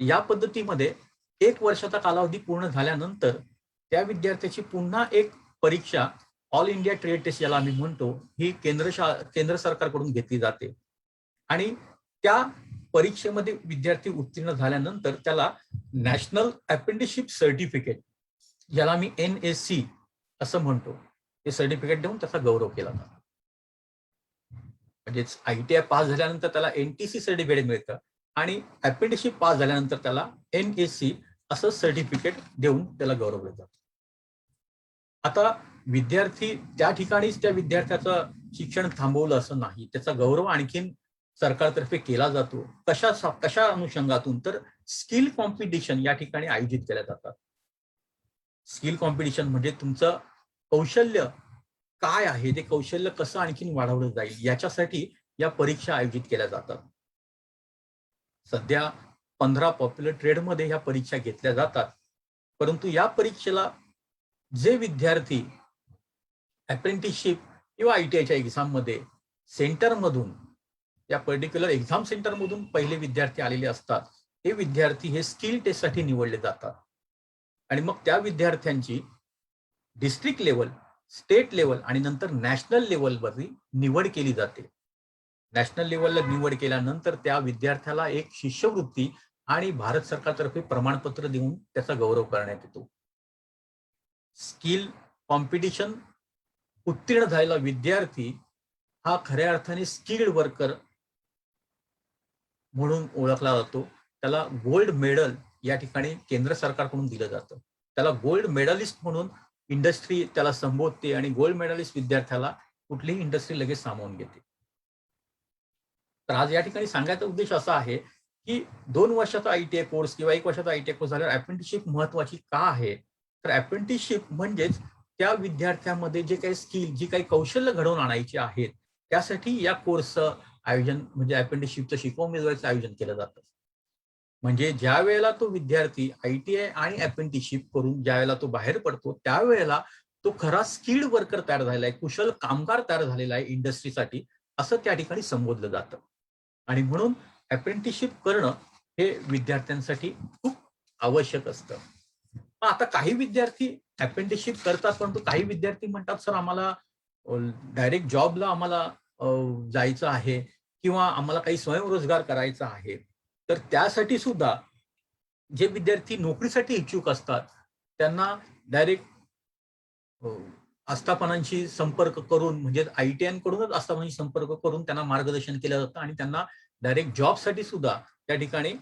या पद्धतीमध्ये 1 वर्षाचा कालावधी पूर्ण झाल्यानंतर त्या विद्यार्थ्याची पुन्हा एक परीक्षा ऑल इंडिया ट्रेड टेस्ट याला आम्ही म्हणतो ही केंद्र सरकारकडून घेतली जाते आणि त्या परीक्षेमध्ये विद्यार्थी उत्तीर्ण झाल्यानंतर त्याला नॅशनल अप्रेंटिसशिप सर्टिफिकेट ज्याला आम्ही NSC असं म्हणतो हे सर्टिफिकेट देऊन त्याचा गौरव केला जातो. म्हणजेच ITI पास झाल्यानंतर त्याला NTC सर्टिफिकेट मिळतं आणि अप्रेंटिसशिप पास झाल्यानंतर त्याला NSC असं सर्टिफिकेट देऊन त्याला गौरवलं जातं. आता विद्यार्थी त्या ठिकाणीच त्या विद्यार्थ्याचं शिक्षण थांबवलं असं नाही, त्याचा गौरव आणखीन सरकारतर्फे केला जातो. कशा अनुषंगातून? तर स्किल कॉम्पिटिशन या ठिकाणी आयोजित केल्या जातात. स्किल कॉम्पिटिशन म्हणजे तुमचं कौशल्य काय आहे, ते कौशल्य कसं आणखीन वाढवलं जाईल याच्यासाठी या परीक्षा आयोजित केल्या जातात. सध्या 15 पॉप्युलर ट्रेडमध्ये ह्या परीक्षा घेतल्या जातात, परंतु या परीक्षेला जे विद्यार्थी अप्रेंटिसशिप किंवा ITIच्या एक्झाम मध्ये सेंटरमधून, या पर्टिक्युलर एक्झाम सेंटरमधून पहिले विद्यार्थी आलेले असतात, ते विद्यार्थी हे स्किल टेस्टसाठी निवडले जातात आणि मग त्या विद्यार्थ्यांची डिस्ट्रिक्ट लेवल, स्टेट लेवल आणि नंतर नॅशनल लेवलवरती निवड केली जाते. नॅशनल लेवलला निवड केल्यानंतर त्या विद्यार्थ्याला एक शिष्यवृत्ती आणि भारत सरकारतर्फे प्रमाणपत्र देऊन त्याचा गौरव करण्यात येतो. स्किल कॉम्पिटिशन उत्तीर्ण झालेला विद्यार्थी हा खऱ्या अर्थाने स्किल्ड वर्कर म्हणून ओळखला जातो. त्याला गोल्ड मेडल या ठिकाणी केंद्र सरकारकडून दिलं जातं. त्याला गोल्ड मेडलिस्ट म्हणून इंडस्ट्री त्याला संबोधते आणि गोल्ड मेडलिस्ट विद्यार्थ्याला कुठलीही इंडस्ट्री लगेच सामावून घेते. तर आज या ठिकाणी सांगायचा उद्देश असा आहे की 2 वर्षाचा ITI कोर्स किंवा 1 वर्षाचा ITI कोर्स झाल्यावर अप्रेंटिसशिप महत्वाची का आहे. तर अप्रेंटिसशिप म्हणजेच त्या विद्यार्थ्यामध्ये जे काही स्किल, जी काही कौशल्य घडवून आणायची आहेत, त्यासाठी या कोर्सचं आयोजन म्हणजे अप्रेंटिसशिपचं शिकवण उमेदवारीचं आयोजन केलं जातं. म्हणजे ज्या वेळेला तो विद्यार्थी ITI आणि अप्रेंटिसशिप करून ज्या वेळेला तो बाहेर पडतो, त्यावेळेला तो खरा स्किल्ड वर्कर तयार झालेला आहे, कुशल कामगार तयार झालेला आहे इंडस्ट्रीसाठी, असं त्या ठिकाणी संबोधलं जातं. आणि म्हणून अप्रेंटिसशिप करणं हे विद्यार्थ्यांसाठी खूप आवश्यक असतं. आता काही विद्यार्थी अप्रेंटिसशिप करतात, परंतु काही विद्यार्थी म्हणतात सर आम्हाला डायरेक्ट जॉबला आम्हाला जायचं आहे किंवा आम्हाला काही स्वयंरोजगार करायचा आहे. तर त्यासाठी सुद्धा जे विद्यार्थी नोकरीसाठी इच्छुक असतात त्यांना डायरेक्ट आस्थापनांशी संपर्क करून म्हणजे ITI कडूनच आस्थापनांशी संपर्क करून त्यांना मार्गदर्शन केलं जातं आणि त्यांना डायरेक्ट जॉबसाठी सुद्धा त्या ठिकाणी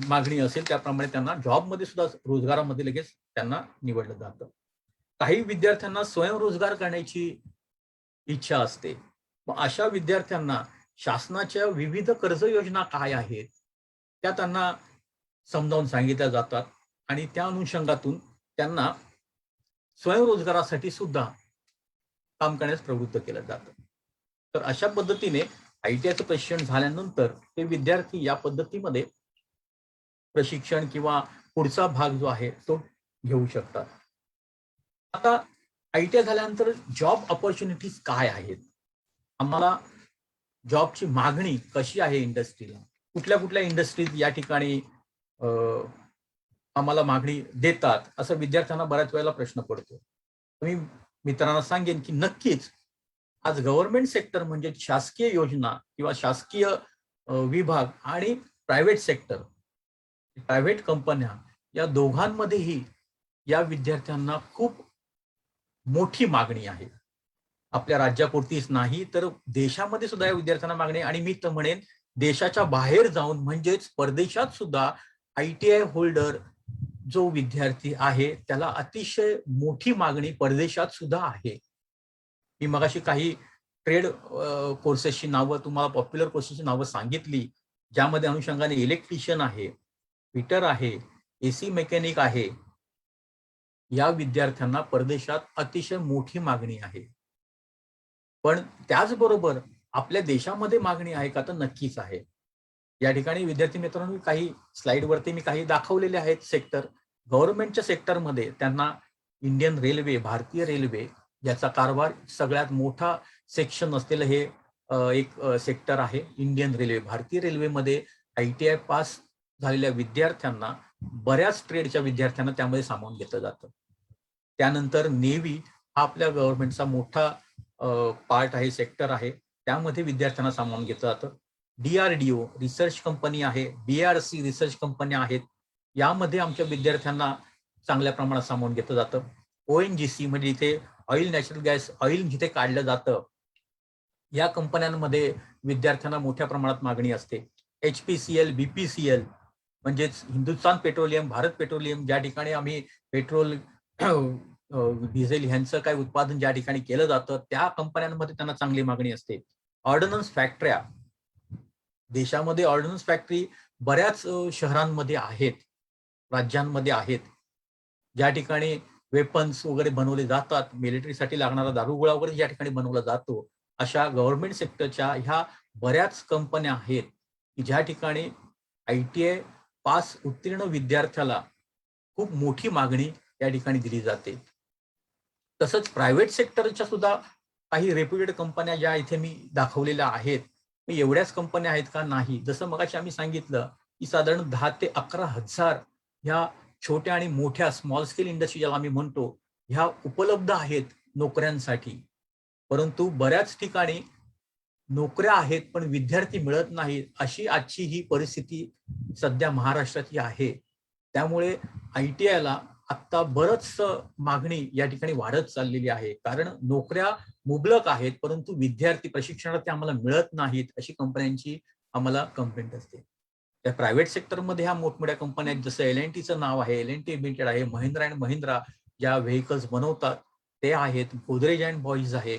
मागणी असेल त्याप्रमाणे त्यांना जॉबमध्ये सुद्धा रोजगारामध्ये लगेच त्यांना निवडलं जातं. काही विद्यार्थ्यांना स्वयंरोजगार करण्याची इच्छा असते. मग अशा विद्यार्थ्यांना शासनाच्या विविध कर्ज योजना काय आहेत त्या त्यांना समजावून सांगितल्या जातात आणि त्या अनुषंगातून त्यांना स्वयंरोजगारासाठी सुद्धा काम करण्यास प्रवृत्त केलं जातं. तर अशा पद्धतीने ITIचं प्रशिक्षण झाल्यानंतर ते विद्यार्थी या पद्धतीमध्ये प्रशिक्षण किंवा पुढचा भाग जो आहे तो घेऊ शकतात. आता ITI झाल्यानंतर जॉब ऑपॉर्च्युनिटीज काय आहेत, आम्हाला जॉबची मागणी कशी आहे इंडस्ट्रीला, कुठल्या कुठल्या इंडस्ट्रीज या ठिकाणी आम्हाला मागणी देतात, असं विद्यार्थ्यांना बऱ्याच वेळेला प्रश्न पडतो. मी मित्रांना सांगेन की नक्कीच आज गव्हर्नमेंट सेक्टर म्हणजे शासकीय योजना किंवा शासकीय विभाग आणि प्रायव्हेट सेक्टर, प्रायव्हेट कंपन्या या दोघांमध्येही या विद्यार्थ्यांना खूप मोठी मागणी आहे. आपल्या राज्यापुरतीच नाही तर देशामध्ये सुद्धा या विद्यार्थ्यांना मागणी, आणि मी तर म्हणेन देशाच्या बाहेर जाऊन म्हणजेच परदेशात सुद्धा ITI होल्डर जो विद्यार्थी आहे त्याला अतिशय मोठी मागणी परदेशात सुद्धा आहे. मी मगाशी काही ट्रेड कोर्सेसची नावं तुम्हाला, पॉप्युलर कोर्सेसची नावं सांगितली, ज्यामध्ये अनुषंगाने इलेक्ट्रिशियन आहे, फिटर आहे, AC मेकॅनिक आहे. या विद्यार्थ्यांना परदेशात अतिशय मोठी मागणी आहे. पण त्याचबरोबर आपल्या देशामध्ये मागणी आहे का, तर नक्कीच आहे. या ठिकाणी विद्यार्थी मित्रांनो काही स्लाइडवरती मी काही दाखवलेले आहेत सेक्टर. गव्हर्नमेंटच्या सेक्टरमध्ये त्यांना इंडियन रेल्वे, भारतीय रेल्वे याचा कारभार सगळ्यात मोठा सेक्शन असलेलं हे एक सेक्टर आहे इंडियन रेल्वे. भारतीय रेल्वेमध्ये ITI पास झालेल्या विद्यार्थ्यांना, बऱ्याच ट्रेडच्या विद्यार्थ्यांना त्यामध्ये सामावून घेतलं जातं. त्यानंतर नेव्ही हा आपल्या गव्हर्नमेंटचा मोठा पार्ट आहे, सेक्टर आहे, त्यामध्ये विद्यार्थ्यांना सामावून घेतलं जातं. DRDO रिसर्च कंपनी आहे, BRC रिसर्च कंपन्या आहेत, यामध्ये आमच्या विद्यार्थ्यांना चांगल्या प्रमाणात सामावून घेतलं जातं. ONGC म्हणजे इथे ऑइल, नॅचरल गॅस, ऑइल जिथे काढलं जातं, या कंपन्यांमध्ये विद्यार्थ्यांना मोठ्या प्रमाणात मागणी असते. HPCL, BPCL म्हणजेच हिंदुस्थान पेट्रोलियम, भारत पेट्रोलियम, ज्या ठिकाणी आम्ही पेट्रोल डिझेल ह्यांचं काही उत्पादन ज्या ठिकाणी केलं जातं त्या कंपन्यांमध्ये त्यांना चांगली मागणी असते. ऑर्डनन्स फॅक्टऱ्या, देशामध्ये ऑर्डनन्स फॅक्टरी बऱ्याच शहरांमध्ये आहेत, राज्यांमध्ये आहेत, ज्या ठिकाणी वेपन्स वगैरे बनवले जातात, मिलिटरीसाठी लागणारा दारुगोळा वगैरे ज्या ठिकाणी बनवला जातो, अशा गव्हर्नमेंट सेक्टरच्या ह्या बऱ्याच कंपन्या आहेत की ज्या ठिकाणी ITI पास उत्तीर्ण विद्यार्थ्याला खूप मोठी मागणी या ठिकाणी दिली जाते. तसंच प्रायव्हेट सेक्टरच्या सुद्धा काही रेप्युटेड कंपन्या ज्या इथे मी दाखवलेल्या आहेत, एवढ्याच कंपन्या आहेत का? नाही. जसं मगाशी आम्ही सांगितलं की साधारण 10 ते 11,000 ह्या छोट्या आणि मोठ्या स्मॉल स्केल इंडस्ट्री ज्याला आम्ही म्हणतो, ह्या उपलब्ध आहेत नोकऱ्यांसाठी. परंतु बऱ्याच ठिकाणी नोकऱ्या आहेत पण विद्यार्थी मिळत नाहीत, अशी आजची ही परिस्थिती सध्या महाराष्ट्राची आहे. त्यामुळे ITIला आता बरंच मागणी या ठिकाणी वाढत चाललेली आहे. कारण नोकऱ्या मुबलक आहेत, परंतु विद्यार्थी प्रशिक्षणार्थी आम्हाला मिळत नाहीत, अशी कंपन्यांची आम्हाला कंप्लेंट असते. त्या प्रायव्हेट सेक्टरमध्ये ह्या मोठमोठ्या कंपन्या आहेत, जसं L&Tचं नाव आहे, L&T लिमिटेड आहे, महिंद्रा अँड महिंद्रा ज्या व्हेकल्स बनवतात ते आहेत, गोदरेज अँड बॉईज आहे,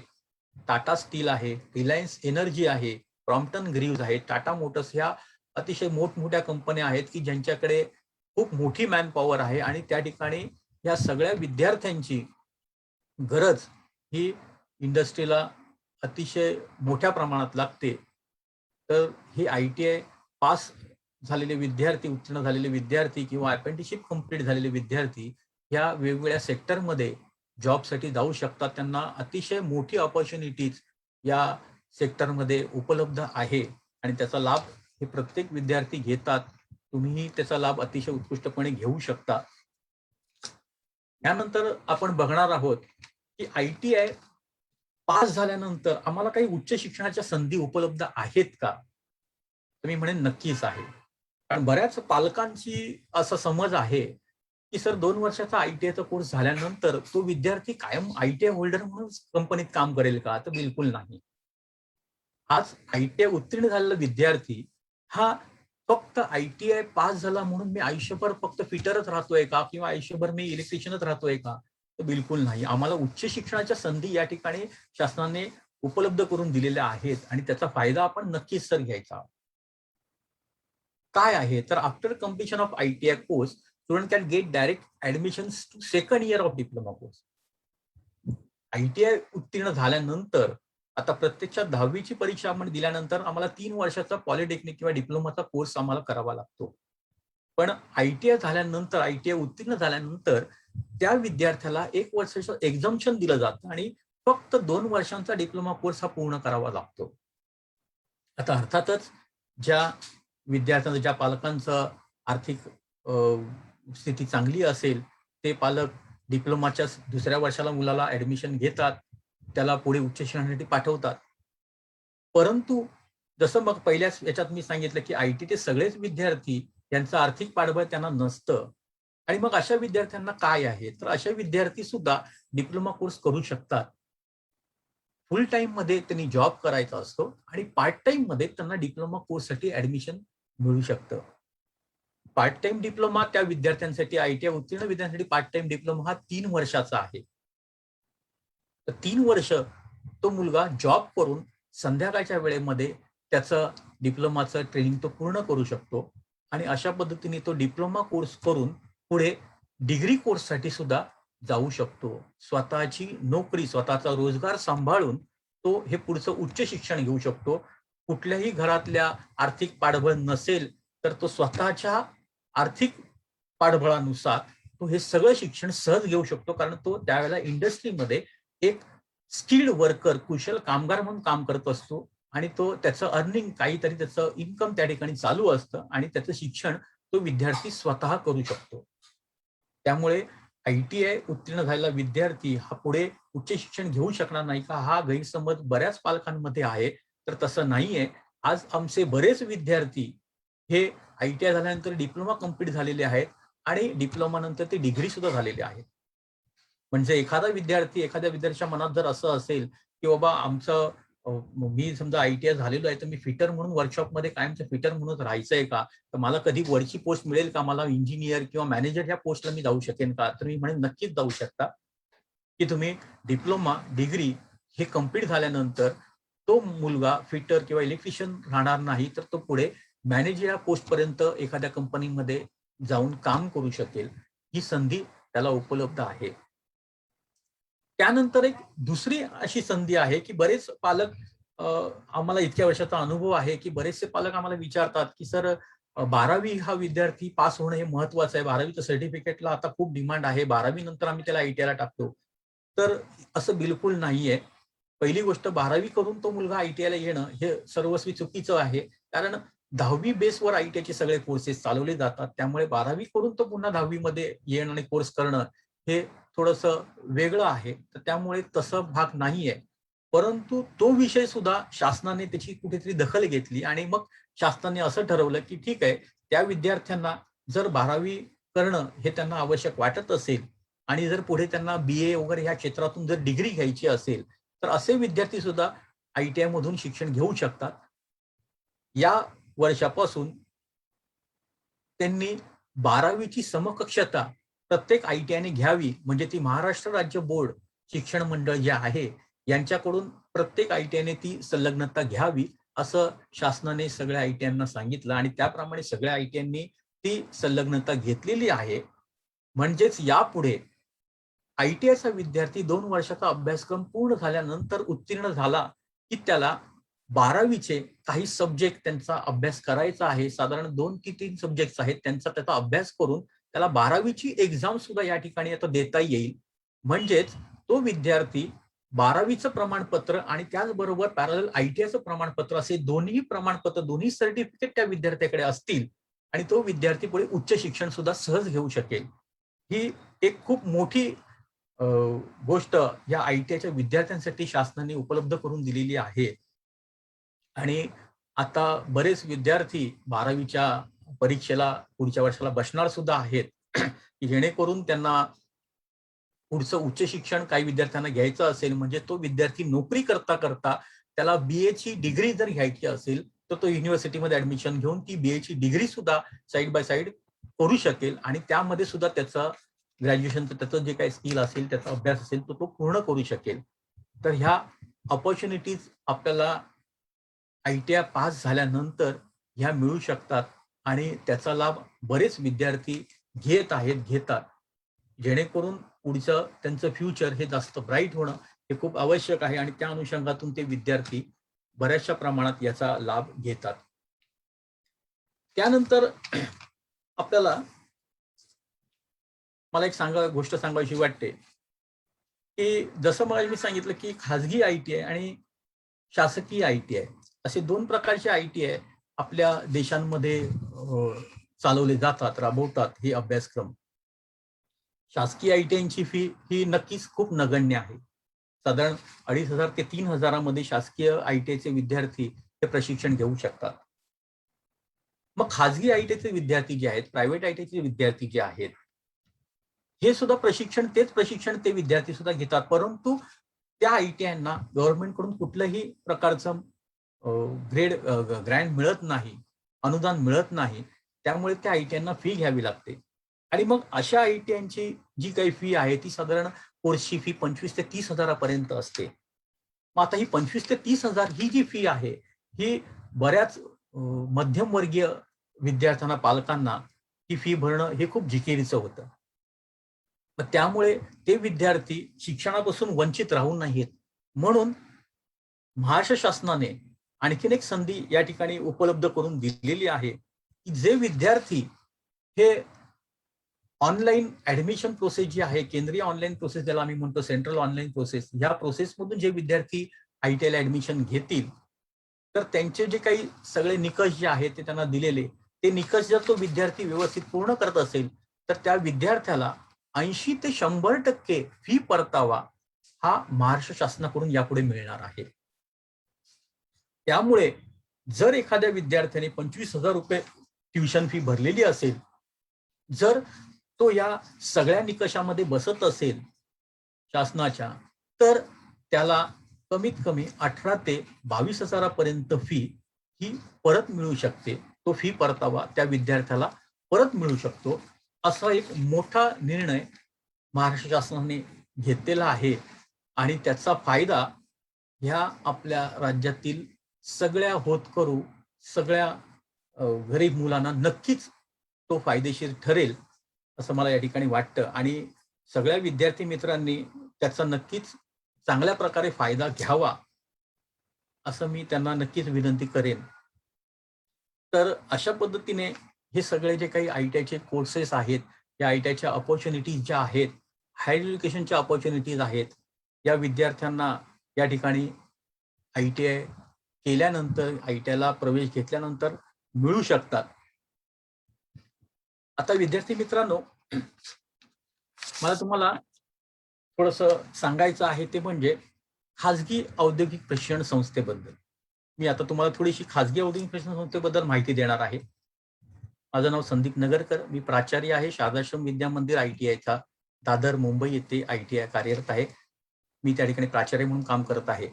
टाटा स्टील आहे, रिलायन्स एनर्जी आहे, क्रॉम्प्टन ग्रीव्ज आहे, टाटा मोटर्स, ह्या अतिशय मोठमोठ्या कंपन्या आहेत की ज्यांच्याकडे खूप मोठी मॅन पॉवर आहे आणि त्या ठिकाणी या सगळ्या विद्यार्थ्यांची गरज ही इंडस्ट्रीला अतिशय मोठ्या प्रमाणात लागते. तर हे ITI पास झालेले विद्यार्थी, उत्तीर्ण झालेले विद्यार्थी किंवा अप्रेंटिसशिप कंप्लीट झालेले विद्यार्थी या वेगवेगळ्या सेक्टरमध्ये जॉबसाठी जाऊ शकतात. त्यांना अतिशय मोठी ऑपॉर्च्युनिटीज या सेक्टरमध्ये उपलब्ध आहे आणि त्याचा लाभ हे प्रत्येक विद्यार्थी घेतात. तुम्हीही त्याचा लाभ अतिशय उत्कृष्टपणे घेऊ शकता. यानंतर आपण बघणार आहोत की ITI पास झाल्यानंतर आम्हाला काही उच्च शिक्षणाच्या संधी उपलब्ध आहेत का? तर मी म्हणेन नक्कीच आहे. कारण बऱ्याच पालकांची असा समज आहे की सर 2 वर्षाचा ITIचा कोर्स झाल्यानंतर तो विद्यार्थी कायम ITI होल्डर म्हणून कंपनीत काम करेल का? तर बिलकुल नाही. आज ITI उत्तीर्ण झालेला विद्यार्थी हा फक्त ITI पास झाला म्हणून मी आयुष्यभर फक्त फिटरच राहतोय का? किंवा आयुष्यभर मी इलेक्ट्रिशियनच राहतोय का? तर बिलकुल नाही. आम्हाला उच्च शिक्षणाच्या संधी या ठिकाणी शासनाने उपलब्ध करून दिलेल्या आहेत आणि त्याचा फायदा आपण नक्कीच सर घ्यायचा. काय आहे तर after completion of ITI course student can get direct admissions to second year of diploma course. ITI उत्तीर्ण झाल्यानंतर आता प्रत्यक्षात 10वीची परीक्षा आपण दिल्यानंतर आम्हाला 3 वर्षाचा पॉलिटेक्निक किंवा डिप्लोमाचा कोर्स आम्हाला करावा लागतो. पण ITI झाल्यानंतर, ITI उत्तीर्ण झाल्यानंतर त्या विद्यार्थ्याला 1 वर्षाचं एक्झम्पशन दिलं जातं आणि फक्त 2 वर्षांचा डिप्लोमा कोर्स हा पूर्ण करावा लागतो. आता अर्थातच ज्या विद्यार्थ्यांचं, ज्या पालकांचं आर्थिक स्थिती चांगली असेल ते पालक डिप्लोमाच्या दुसऱ्या वर्षाला मुलाला ऍडमिशन घेतात, त्याला पुढे उच्च शिक्षणासाठी पाठवतात. परंतु जसं मग पहिल्याच याच्यात मी सांगितलं की ITI सगळेच विद्यार्थी यांचं आर्थिक पाठबळ त्यांना नसतं आणि मग अशा विद्यार्थ्यांना काय आहे तर अशा विद्यार्थी सुद्धा डिप्लोमा कोर्स करू शकतात. फुल टाइम मध्ये त्यांनी जॉब करायचा असतो आणि पार्ट टाइम मध्ये त्यांना डिप्लोमा कोर्ससाठी ऍडमिशन मिळू शकतं. पार्ट टाइम डिप्लोमा त्या विद्यार्थ्यांसाठी, ITI उत्तीर्ण विद्यार्थ्यांसाठी पार्ट टाइम डिप्लोमा हा 3 वर्षाचा आहे. तर 3 वर्ष तो मुलगा जॉब करून संध्याकाळच्या वेळेमध्ये त्याचं डिप्लोमाचं ट्रेनिंग तो पूर्ण करू शकतो आणि अशा पद्धतीने तो डिप्लोमा कोर्स करून पुढे डिग्री कोर्ससाठी सुद्धा जाऊ शकतो. स्वतःची नोकरी, स्वतःचा रोजगार सांभाळून तो हे पुढचं उच्च शिक्षण घेऊ शकतो. कुठल्याही घरातल्या आर्थिक पाठबळ नसेल तर तो स्वतःच्या आर्थिक पाठबळानुसार तो हे सगळं शिक्षण सहज घेऊ शकतो, कारण तो त्यावेळेला इंडस्ट्रीमध्ये एक स्किल्ड वर्कर, कुशल कामगार म्हणून काम करत असतो आणि तो त्याचं अर्निंग, काहीतरी त्याचं इन्कम त्या ठिकाणी चालू असतं आणि त्याचं शिक्षण तो विद्यार्थी स्वतः करू शकतो. त्यामुळे ITI उत्तीर्ण झालेला विद्यार्थी हा पुढे उच्च शिक्षण घेऊ शकणार नाही का, हा गैरसमज बऱ्याच पालकांमध्ये आहे. तर तसं नाहीये. आज आमचे बरेच विद्यार्थी हे ITI झाल्यानंतर डिप्लोमा कंप्लीट झालेले आहेत आणि डिप्लोमा नंतर ते डिग्री सुद्धा झालेले आहेत. म्हणजे एखाद्या विद्यार्थ्याच्या मनात जर असं असेल की बाबा आमचं मी समजा ITI झालेलो आहे तर मी फिटर म्हणून वर्कशॉपमध्ये कायमचं फिटर म्हणून राहायचंय का, तर मला कधी वरची पोस्ट मिळेल का, मला इंजिनियर किंवा मॅनेजर ह्या पोस्टला मी जाऊ शकेन का, तर मी म्हणेन नक्कीच जाऊ शकता. की तुम्ही डिप्लोमा, डिग्री हे कंप्लीट झाल्यानंतर तो मुलगा फिटर किंवा इलेक्ट्रिशियन राहणार नाही, तर तो पुढे मॅनेजर या पोस्ट पर्यंत एखाद्या कंपनीमध्ये जाऊन काम करू शकेल. ही संधी त्याला उपलब्ध आहे. त्यानंतर एक दुसरी अशी संधी आहे की बरेच पालक, आम्हाला इतक्या वर्षाचा अनुभव आहे की बरेचसे पालक आम्हाला विचारतात की सर 12वी हा विद्यार्थी पास होणं हे महत्वाचं आहे, 12वीच्या सर्टिफिकेटला आता खूप डिमांड आहे, 12वी नंतर आम्ही त्याला ITI ला टाकतो. तर असं बिलकुल नाहीये. पहिली गोष्ट 12वी करून तो मुलगा आयटीआयला येणं हे सर्वस्वी चुकीचं आहे. कारण 10वी बेसवर आयटीआयचे सगळे कोर्सेस चालवले जातात. त्यामुळे 12वी करून तो पुन्हा 10वी मध्ये येणं आणि कोर्स करणं हे थोडंसं वेगळं आहे. तर त्यामुळे तसं भाग नाहीये. परंतु तो विषय सुद्धा शासनाने त्याची कुठेतरी दखल घेतली आणि मग शासनाने असं ठरवलं की ठीक आहे, त्या विद्यार्थ्यांना जर 12वी करणं हे त्यांना आवश्यक वाटत असेल आणि जर पुढे त्यांना BA वगैरे ह्या क्षेत्रातून जर डिग्री घ्यायची असेल तर असे विद्यार्थी सुद्धा आयटीआय मधून शिक्षण घेऊ शकतात. या वर्षापासून त्यांनी 12वीची समकक्षता प्रत्येक आयटीआयने घ्यावी, म्हणजे ती महाराष्ट्र राज्य बोर्ड शिक्षण मंडळ जे आहे यांच्याकडून प्रत्येक आयटीआयने ती संलग्नता घ्यावी असं शासनाने सगळ्या आयटीआयना सांगितलं आणि त्याप्रमाणे सगळ्या आयटीआयनी ती संलग्नता घेतलेली आहे. म्हणजेच यापुढे आयटीआयचा विद्यार्थी 2 वर्षाचा अभ्यासक्रम पूर्ण झाल्यानंतर उत्तीर्ण झाला की त्याला 12वीचे काही सब्जेक्ट त्यांचा अभ्यास करायचा आहे. साधारण 2 की 3 सब्जेक्ट आहेत त्याचा अभ्यास करून त्याला 12वीची एक्झाम सुद्धा या ठिकाणी आता देता येईल. म्हणजेच तो विद्यार्थी 12वीचं प्रमाणपत्र आणि त्याचबरोबर पॅरलल आयटीआयचं प्रमाणपत्र असे दोन्ही प्रमाणपत्र, दोन्ही सर्टिफिकेट त्या विद्यार्थ्याकडे असतील आणि तो विद्यार्थी पुढे उच्च शिक्षण सुद्धा सहज घेऊ शकेल. ही एक खूप मोठी गोष्ट या आयटीआयच्या विद्यार्थ्यांसाठी शासनाने उपलब्ध करून दिलेली आहे. आणि आता बरेच विद्यार्थी 12वीच्या परीक्षेला पुढच्या वर्षाला बसणार सुद्धा आहेत की जेणेकरून त्यांना पुढचं उच्च शिक्षण काही विद्यार्थ्यांना घ्यायचं असेल म्हणजे तो विद्यार्थी नोकरी करता करता त्याला BA ची डिग्री जर घ्यायची असेल तर तो युनिव्हर्सिटीमध्ये ऍडमिशन घेऊन ती BA ची डिग्री सुद्धा साईड बाय साईड करू शकेल आणि त्यामध्ये सुद्धा त्याचं ग्रॅज्युएशनचं त्याचं जे काही स्किल असेल, त्याचा अभ्यास असेल तो पूर्ण करू शकेल. तर ह्या ऑपॉर्च्युनिटीज आपल्याला आयटीआय पास झाल्यानंतर ह्या मिळू शकतात आणि त्याचा लाभ बरेच विद्यार्थी घेतात, जेणेकरून पुढचं त्यांचं फ्युचर हे जास्त ब्राईट होणं हे खूप आवश्यक आहे आणि त्या अनुषंगातून ते विद्यार्थी बऱ्याचशा प्रमाणात याचा लाभ घेतात. त्यानंतर आपल्याला मला एक गोष्ट सांगायची वाटते की जसं मला मी सांगितलं की खाजगी आयटीआय आणि शासकीय आयटीआय असे 2 प्रकारचे आयटीआय आपल्या देशांमध्ये चालवले जातात, राबवतात हे अभ्यासक्रम. शासकीय आयटीआयची फी ही नक्कीच खूप नगण्य आहे. साधारण 2,500 ते 3,000 मध्ये शासकीय आयटीआयचे विद्यार्थी हे प्रशिक्षण घेऊ शकतात. मग खाजगी आयटीआयचे विद्यार्थी जे आहेत, प्रायव्हेट आयटीआयचे विद्यार्थी जे आहेत हे सुद्धा तेच प्रशिक्षण ते विद्यार्थी सुद्धा घेतात, परंतु त्या आयटीआयना गव्हर्नमेंट कडून कुठलंही प्रकारचं ग्रँट मिळत नाही, अनुदान मिळत नाही. त्यामुळे त्या आयटीआयना फी घ्यावी लागते आणि मग अशा आयटीआयची जी काही फी आहे ती साधारण कोर्सची फी 25 ते 30,000 पर्यंत असते. मग आता ही 25 ते 30,000 ही जी फी आहे ही बऱ्याच मध्यमवर्गीय विद्यार्थ्यांना, पालकांना ही फी भरणं हे खूप जिकिरीचं होतं. मग त्यामुळे ते विद्यार्थी शिक्षणापासून वंचित राहू नयेत म्हणून महाराष्ट्र शासनाने आणखीन एक संधी या ठिकाणी उपलब्ध करून दिलेली आहे की जे विद्यार्थी हे ऑनलाईन ऍडमिशन प्रोसेस जी आहे, केंद्रीय ऑनलाईन प्रोसेस ज्याला आम्ही म्हणतो सेंट्रल ऑनलाईन प्रोसेस, ह्या प्रोसेसमधून जे विद्यार्थी आयटीआयला ऍडमिशन घेतील तर त्यांचे जे काही सगळे निकष जे आहेत ते त्यांना दिलेले, ते निकष जर तो विद्यार्थी व्यवस्थित पूर्ण करत असेल तर त्या विद्यार्थ्याला 80 ते 100% फी परतावा हा महाराष्ट्र शासनाकडून यापुढे मिळणार आहे. त्यामुळे जर एखाद्या विद्यार्थ्याने 25,000 रुपये ट्युशन फी भरलेली असेल, जर तो या सगळ्या निकषामध्ये बसत असेल शासनाच्या, तर त्याला कमीत कमी 18 ते 22,000 पर्यंत फी ही परत मिळू शकते. तो फी परतावा त्या विद्यार्थ्याला परत मिळू शकतो. असा एक मोठा निर्णय महाराष्ट्र शासनाने घेतलेला आहे आणि त्याचा फायदा ह्या आपल्या राज्यातील सगळ्या होतकरू, सगळ्या गरीब मुलांना नक्कीच तो फायदेशीर ठरेल असं मला या ठिकाणी वाटतं आणि सगळ्या विद्यार्थी मित्रांनी त्याचा नक्कीच चांगल्या प्रकारे फायदा घ्यावा असं मी त्यांना नक्कीच विनंती करेन. तर अशा पद्धतीने हे सगळे जे काही आयटीआयचे कोर्सेस आहेत, या आयटीआयच्या अपॉर्च्युनिटीज ज्या आहेत, हायर एज्युकेशनच्या अपॉर्च्युनिटीज आहेत, या विद्यार्थ्यांना या ठिकाणी ITI केल्यानंतर, ITI ला प्रवेश घेतल्यानंतर मिळू शकतात. आता विद्यार्थी मित्रांनो, मला तुम्हाला थोडस सांगायचं आहे ते म्हणजे खाजगी औद्योगिक प्रशिक्षण संस्थेबद्दल. मी आता तुम्हाला थोडीशी खाजगी औद्योगिक प्रशिक्षण संस्थेबद्दल माहिती देणार आहे. माझं नाव संदीप नगरकर, मी प्राचार्य आहे शारदाश्रम विद्या मंदिर ITIचा दादर मुंबई येथे ITI कार्यरत आहे. मी त्या ठिकाणी प्राचार्य म्हणून काम करत आहे.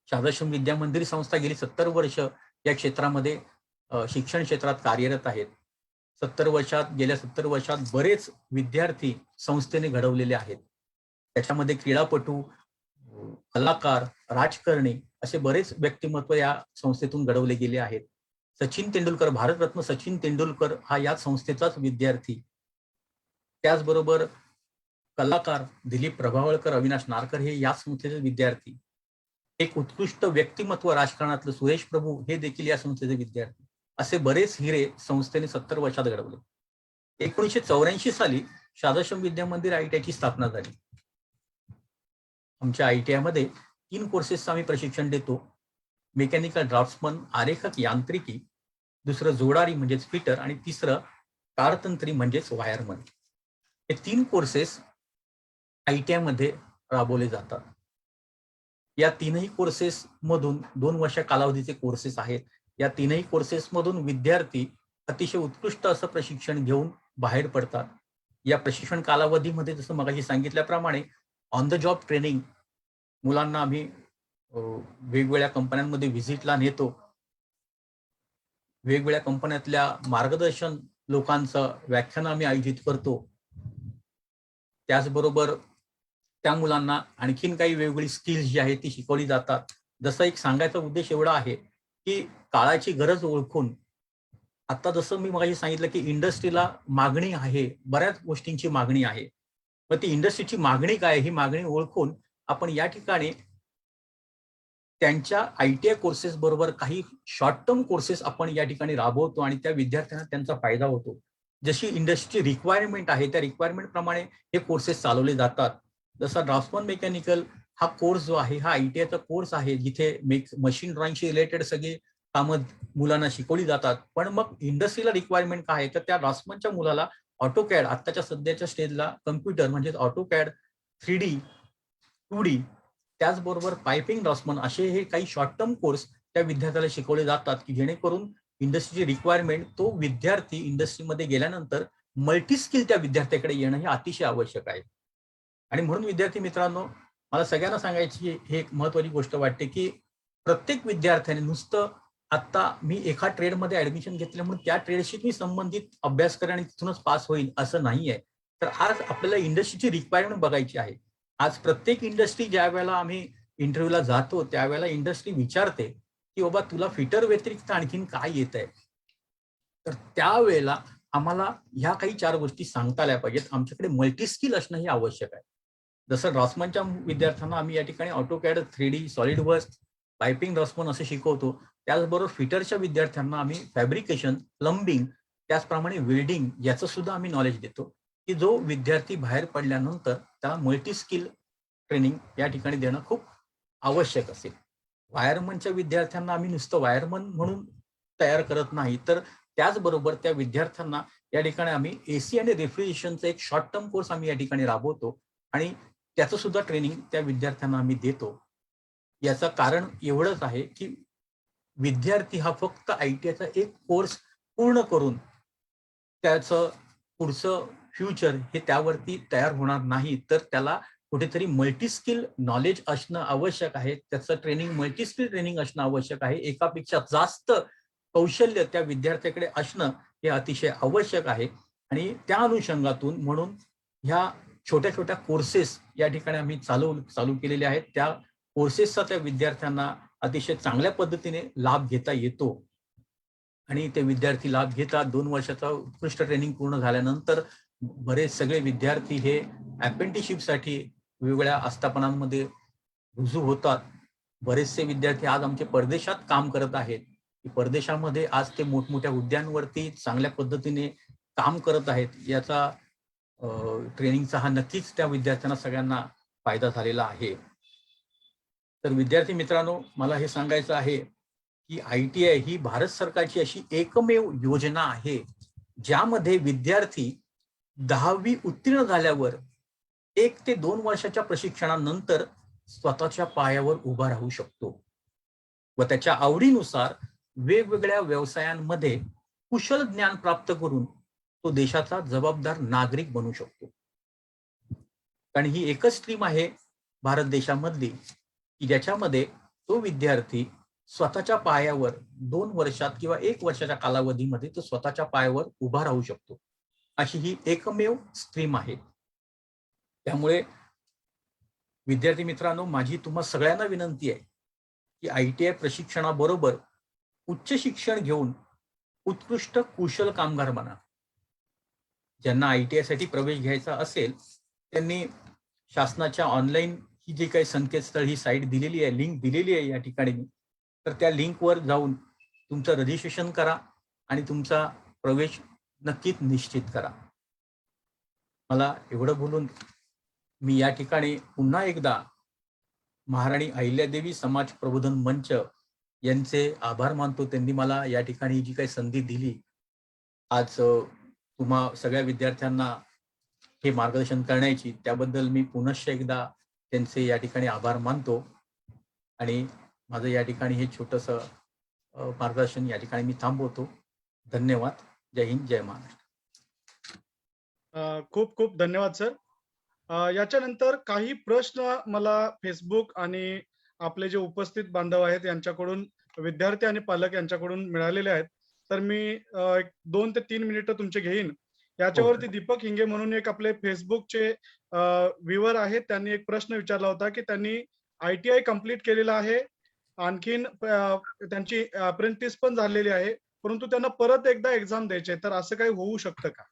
शारदाश्रम विद्या मंदिर संस्था गेली 70 वर्ष या क्षेत्रामध्ये शिक्षण क्षेत्रात कार्यरत आहेत. गेल्या 70 वर्षात बरेच विद्यार्थी संस्थेने घडवलेले आहेत. त्याच्यामध्ये क्रीडापटू, कलाकार, राजकारणी असे बरेच व्यक्तिमत्व या संस्थेतून घडवले गेले आहेत. सचिन तेंडुलकर, भारतरत्न सचिन तेंडुलकर हा या संस्थेचाच विद्यार्थी. त्याचबरोबर कलाकार दिलीप प्रभावळकर, अविनाश नारकर हे या संस्थेचे विद्यार्थी. एक उत्कृष्ट व्यक्तिमत्व राजकारणातलं सुरेश प्रभू हे देखील या संस्थेचे विद्यार्थी. असे बरेच हिरे संस्थेने 70 वर्षात घडवले. 1984 साली शारदाश्रम विद्या मंदिर ITIची स्थापना झाली. आमच्या ITI मध्ये 3 कोर्सेसचं आम्ही प्रशिक्षण देतो. मेकॅनिकल ड्राफ्ट्समन, आरेखक यांत्रिकी, दुसरं जोडारी म्हणजेच फिटर आणि तिसरं कारतंत्री म्हणजेच वायरमन. हे 3 कोर्सेस ITI मध्ये राबवले जातात. या 3ही कोर्सेस मधून 2 वर्ष कालावधीचे कोर्सेस आहेत. या 3ही कोर्सेस मधून विद्यार्थी अतिशय उत्कृष्ट असं प्रशिक्षण घेऊन बाहेर पडतात. या प्रशिक्षण कालावधीमध्ये जसं मगाशी सांगितल्याप्रमाणे ऑन द जॉब ट्रेनिंग मुलांना आम्ही वेगवेगळ्या कंपन्यांमध्ये व्हिजिटला नेतो. वेगवेगळ्या कंपन्यातल्या मार्गदर्शन लोकांचं व्याख्यान आम्ही आयोजित करतो. त्याचबरोबर त्या मुलांना आणखीन काही वेगवेगळी स्किल्स जी आहेत ती शिकवली जातात. जसं एक सांगायचा उद्देश एवढा आहे की काळाची गरज ओळखून, आता जसं मी मगाशी सांगितलं की इंडस्ट्रीला मागणी आहे, बऱ्याच गोष्टींची मागणी आहे. मग ती इंडस्ट्रीची मागणी काय, ही मागणी ओळखून आपण या ठिकाणी त्यांच्या ITI कोर्सेस बरोबर काही शॉर्ट टर्म कोर्सेस आपण या ठिकाणी राबवतो आणि त्या विद्यार्थ्यांना त्यांचा फायदा होतो. जशी इंडस्ट्रीची रिक्वायरमेंट आहे त्या रिक्वायरमेंट प्रमाणे हे कोर्सेस चालवले जातात. जसा ड्राफ्ट्समन मेकॅनिकल हा कोर्स जो आहे हा ITIचा कोर्स आहे, जिथे मशीन ड्रॉइंगशी रिलेटेड सगळी कामं मुलांना शिकवली जातात. पण मग इंडस्ट्रीला रिक्वायरमेंट काय आहे, तर त्या ड्राफ्ट्समनच्या मुलाला ऑटोकॅड, आत्ताच्या सध्याच्या स्टेजला कम्प्युटर म्हणजेच ऑटोकॅड, 3D, 2D, त्याचबरोबर पायपिंग ड्राफ्ट्समन असे हे काही शॉर्ट टर्म कोर्स त्या विद्यार्थ्याला शिकवले जातात की जेणेकरून इंडस्ट्रीची रिक्वायरमेंट तो विद्यार्थी इंडस्ट्रीमध्ये गेल्यानंतर मल्टी स्किल त्या विद्यार्थ्याकडे येणं हे अतिशय आवश्यक आहे. आणि म्हणून विद्यार्थी मित्रांनो, मला सगळ्यांना सांगायची हे एक महत्वाची गोष्ट वाटते की प्रत्येक विद्यार्थ्याने नुसतं आता मी एका ट्रेडमध्ये ऍडमिशन घेतल्यामुळे त्या ट्रेडशी मी संबंधित अभ्यास करेन आणि तिथूनच पास होईल असं नाहीये. तर आज आपल्याला इंडस्ट्रीची रिक्वायरमेंट बघायची आहे. आज प्रत्येक इंडस्ट्री ज्या वेळेला आम्ही इंटरव्ह्यूला जातो त्यावेळेला इंडस्ट्री विचारते की बाबा तुला फिटर व्यतिरिक्त आणखीन काय येत आहे. तर त्यावेळेला आम्हाला ह्या काही 4 गोष्टी सांगता आल्या पाहिजेत. आमच्याकडे मल्टी स्किल असणं हे आवश्यक आहे. जसं ड्राफ्ट्समनच्या विद्यार्थ्यांना आम्ही या ठिकाणी AutoCAD, 3D, SolidWorks, piping draughtsman असे शिकवतो. त्याचबरोबर फिटरच्या विद्यार्थ्यांना आम्ही फॅब्रिकेशन, प्लंबिंग, त्याचप्रमाणे वेल्डिंग याचं सुद्धा आम्ही नॉलेज देतो की जो विद्यार्थी बाहेर पडल्यानंतर त्याला मल्टी स्किल ट्रेनिंग या ठिकाणी देणं खूप आवश्यक असेल. वायरमनच्या विद्यार्थ्यांना आम्ही नुसतं वायरमन म्हणून तयार करत नाही, तर त्याचबरोबर त्या विद्यार्थ्यांना या ठिकाणी आम्ही AC आणि रेफ्रिजरेशनचा एक शॉर्ट टर्म कोर्स आम्ही या ठिकाणी राबवतो आणि त्याचं सुद्धा ट्रेनिंग त्या विद्यार्थ्यांना आम्ही देतो. याचं कारण एवढंच आहे की विद्यार्थी हा फक्त ITIचा एक कोर्स पूर्ण करून त्याचं पुढचं फ्युचर हे त्यावरती तयार होणार नाही, तर त्याला कुठेतरी मल्टी स्किल नॉलेज असणं आवश्यक आहे. त्याचं ट्रेनिंग मल्टी स्किल ट्रेनिंग असणं आवश्यक आहे. एकापेक्षा जास्त कौशल्य त्या विद्यार्थ्याकडे असणं हे अतिशय आवश्यक आहे. आणि त्या अनुषंगातून म्हणून ह्या छोट्या छोट्या कोर्सेस या ठिकाणी आम्ही चालू केलेले आहेत. त्या कोर्सेसचा त्या विद्यार्थ्यांना अतिशय चांगल्या पद्धतीने लाभ घेता येतो आणि ते विद्यार्थी लाभ घेतात. 2 वर्षाचा उत्कृष्ट ट्रेनिंग पूर्ण झाल्यानंतर बरेच सगळे विद्यार्थी हे अप्रेंटिसशिपसाठी वेगवेगळ्या आस्थापनांमध्ये रुजू होतात. बरेचसे विद्यार्थी आज आमचे परदेशात काम करत आहेत. परदेशामध्ये आज ते मोठमोठ्या हुद्द्यांवरती चांगल्या पद्धतीने काम करत आहेत. याचा ट्रेनिंगचा हा नक्कीच त्या विद्यार्थ्यांना सगळ्यांना फायदा झालेला आहे. तर विद्यार्थी मित्रांनो, मला हे सांगायचं आहे की ITI ही भारत सरकारची अशी एकमेव योजना आहे ज्यामध्ये विद्यार्थी 10वी उत्तीर्ण झाल्यावर 1 ते 2 वर्षाच्या प्रशिक्षणानंतर स्वतःच्या पायावर उभा राहू शकतो व त्याच्या आवडीनुसार वेगवेगळ्या व्यवसायांमध्ये कुशल ज्ञान प्राप्त करून तो देशाचा जबाबदार नागरिक बनू शकतो. कारण ही एकच स्ट्रीम आहे भारत देशामधली की ज्याच्यामध्ये तो विद्यार्थी स्वतःच्या पायावर 2 वर्षात किंवा 1 वर्षाच्या कालावधीमध्ये तो स्वतःच्या पायावर उभा राहू शकतो. अशी ही एकमेव स्ट्रीम आहे. त्यामुळे विद्यार्थी मित्रांनो, माझी तुम्हा सगळ्यांना विनंती आहे की ITI प्रशिक्षणाबरोबर उच्च शिक्षण घेऊन उत्कृष्ट कुशल कामगार बना. ज्यांना ITI साठी प्रवेश घ्यायचा असेल त्यांनी शासनाच्या ऑनलाईन ही जी काही संकेतस्थळ ही साईट दिलेली आहे, लिंक दिलेली आहे या ठिकाणी, तर त्या लिंकवर जाऊन तुमचं रजिस्ट्रेशन करा आणि तुमचा प्रवेश नक्कीच निश्चित करा. मला एवढं बोलून मी या ठिकाणी पुन्हा एकदा महाराणी अहिल्यादेवी समाज प्रबोधन मंच यांचे आभार मानतो. त्यांनी मला या ठिकाणी जी काही संधी दिली, आज तुम्हा सगळ्या विद्यार्थ्यांना हे मार्गदर्शन करण्याची, त्याबद्दल मी पुनश्च एकदा त्यांचे या ठिकाणी आभार मानतो आणि माझं या ठिकाणी हे छोटंसं मार्गदर्शन या ठिकाणी मी थांबवतो. धन्यवाद. जय हिंद, जय महाराष्ट्र. खूप खूप धन्यवाद सर. याच्यानंतर काही प्रश्न मला फेसबुक आणि आपले जे उपस्थित बांधव आहेत यांच्याकडून, विद्यार्थी आणि पालक यांच्याकडून मिळालेले आहेत. तर मी 2 ते 3 मिनिटं तुमचे घेईन. याच्यावरती दीपक हिंगे म्हणून एक आपले फेसबुकचे व्ह्यूअर आहेत, त्यांनी एक प्रश्न विचारला होता की त्यांनी ITI कंप्लीट केलेला आहे, आणखीन त्यांची अप्रेंटिस पण झालेली आहे, परंतु त्यांना परत एकदा एक्झाम द्यायची, तर असं काही होऊ शकतं का?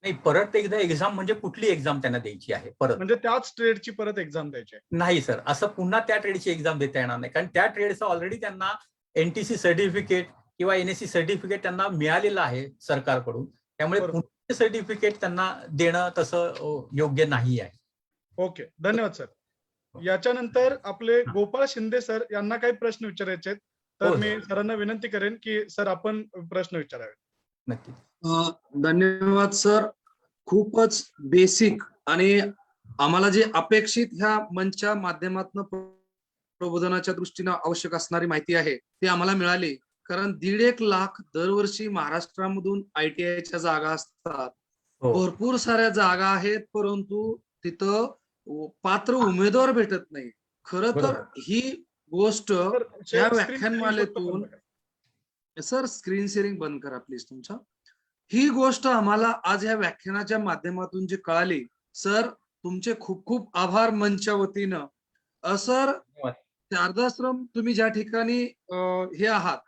नाही, परत एकदा एक्झाम म्हणजे कुठली एक्झाम त्यांना द्यायची आहे? परत म्हणजे त्याच ट्रेडची परत एक्झाम द्यायची आहे? नाही सर, असं पुन्हा त्या ट्रेडची एक्झाम देता येणार नाही, कारण त्या ट्रेडचं ऑलरेडी त्यांना NTC सर्टिफिकेट किंवा NSC सर्टिफिकेट त्यांना मिळालेलं आहे सरकारकडून. त्यामुळे पुन्हा सर्टिफिकेट त्यांना देणं तसं योग्य नाही आहे. ओके, धन्यवाद सर. याच्यानंतर आपले गोपाळ शिंदे सर यांना काही प्रश्न विचारायचे आहेत, तर मी सरांना विनंती करेन की सर आपण प्रश्न विचारावे. नक्की. धन्यवाद सर. खूपच बेसिक आणि आम्हाला जे अपेक्षित ह्या मंचच्या माध्यमातून प्रबोधनाच्या दृष्टीने आवश्यक असणारी माहिती आहे ती आम्हाला मिळाली. कारण 1.5 लाख दरवर्षी महाराष्ट्रामधून ITIच्या जागा असतात. भरपूर साऱ्या जागा आहेत, परंतु तिथं पात्र उमेदवार भेटत नाही. खरं तर ही गोष्ट या व्याख्यानमालेतून, सर स्क्रीन शेअरिंग बंद करा प्लीज तुमचा. ही गोष्ट आम्हाला आज या व्याख्यानाच्या माध्यमातून जी कळाली, सर तुमचे खूप खूप आभार मंचच्या वतीनं. सर शारदाश्रम तुम्ही ज्या ठिकाणी हे आहात,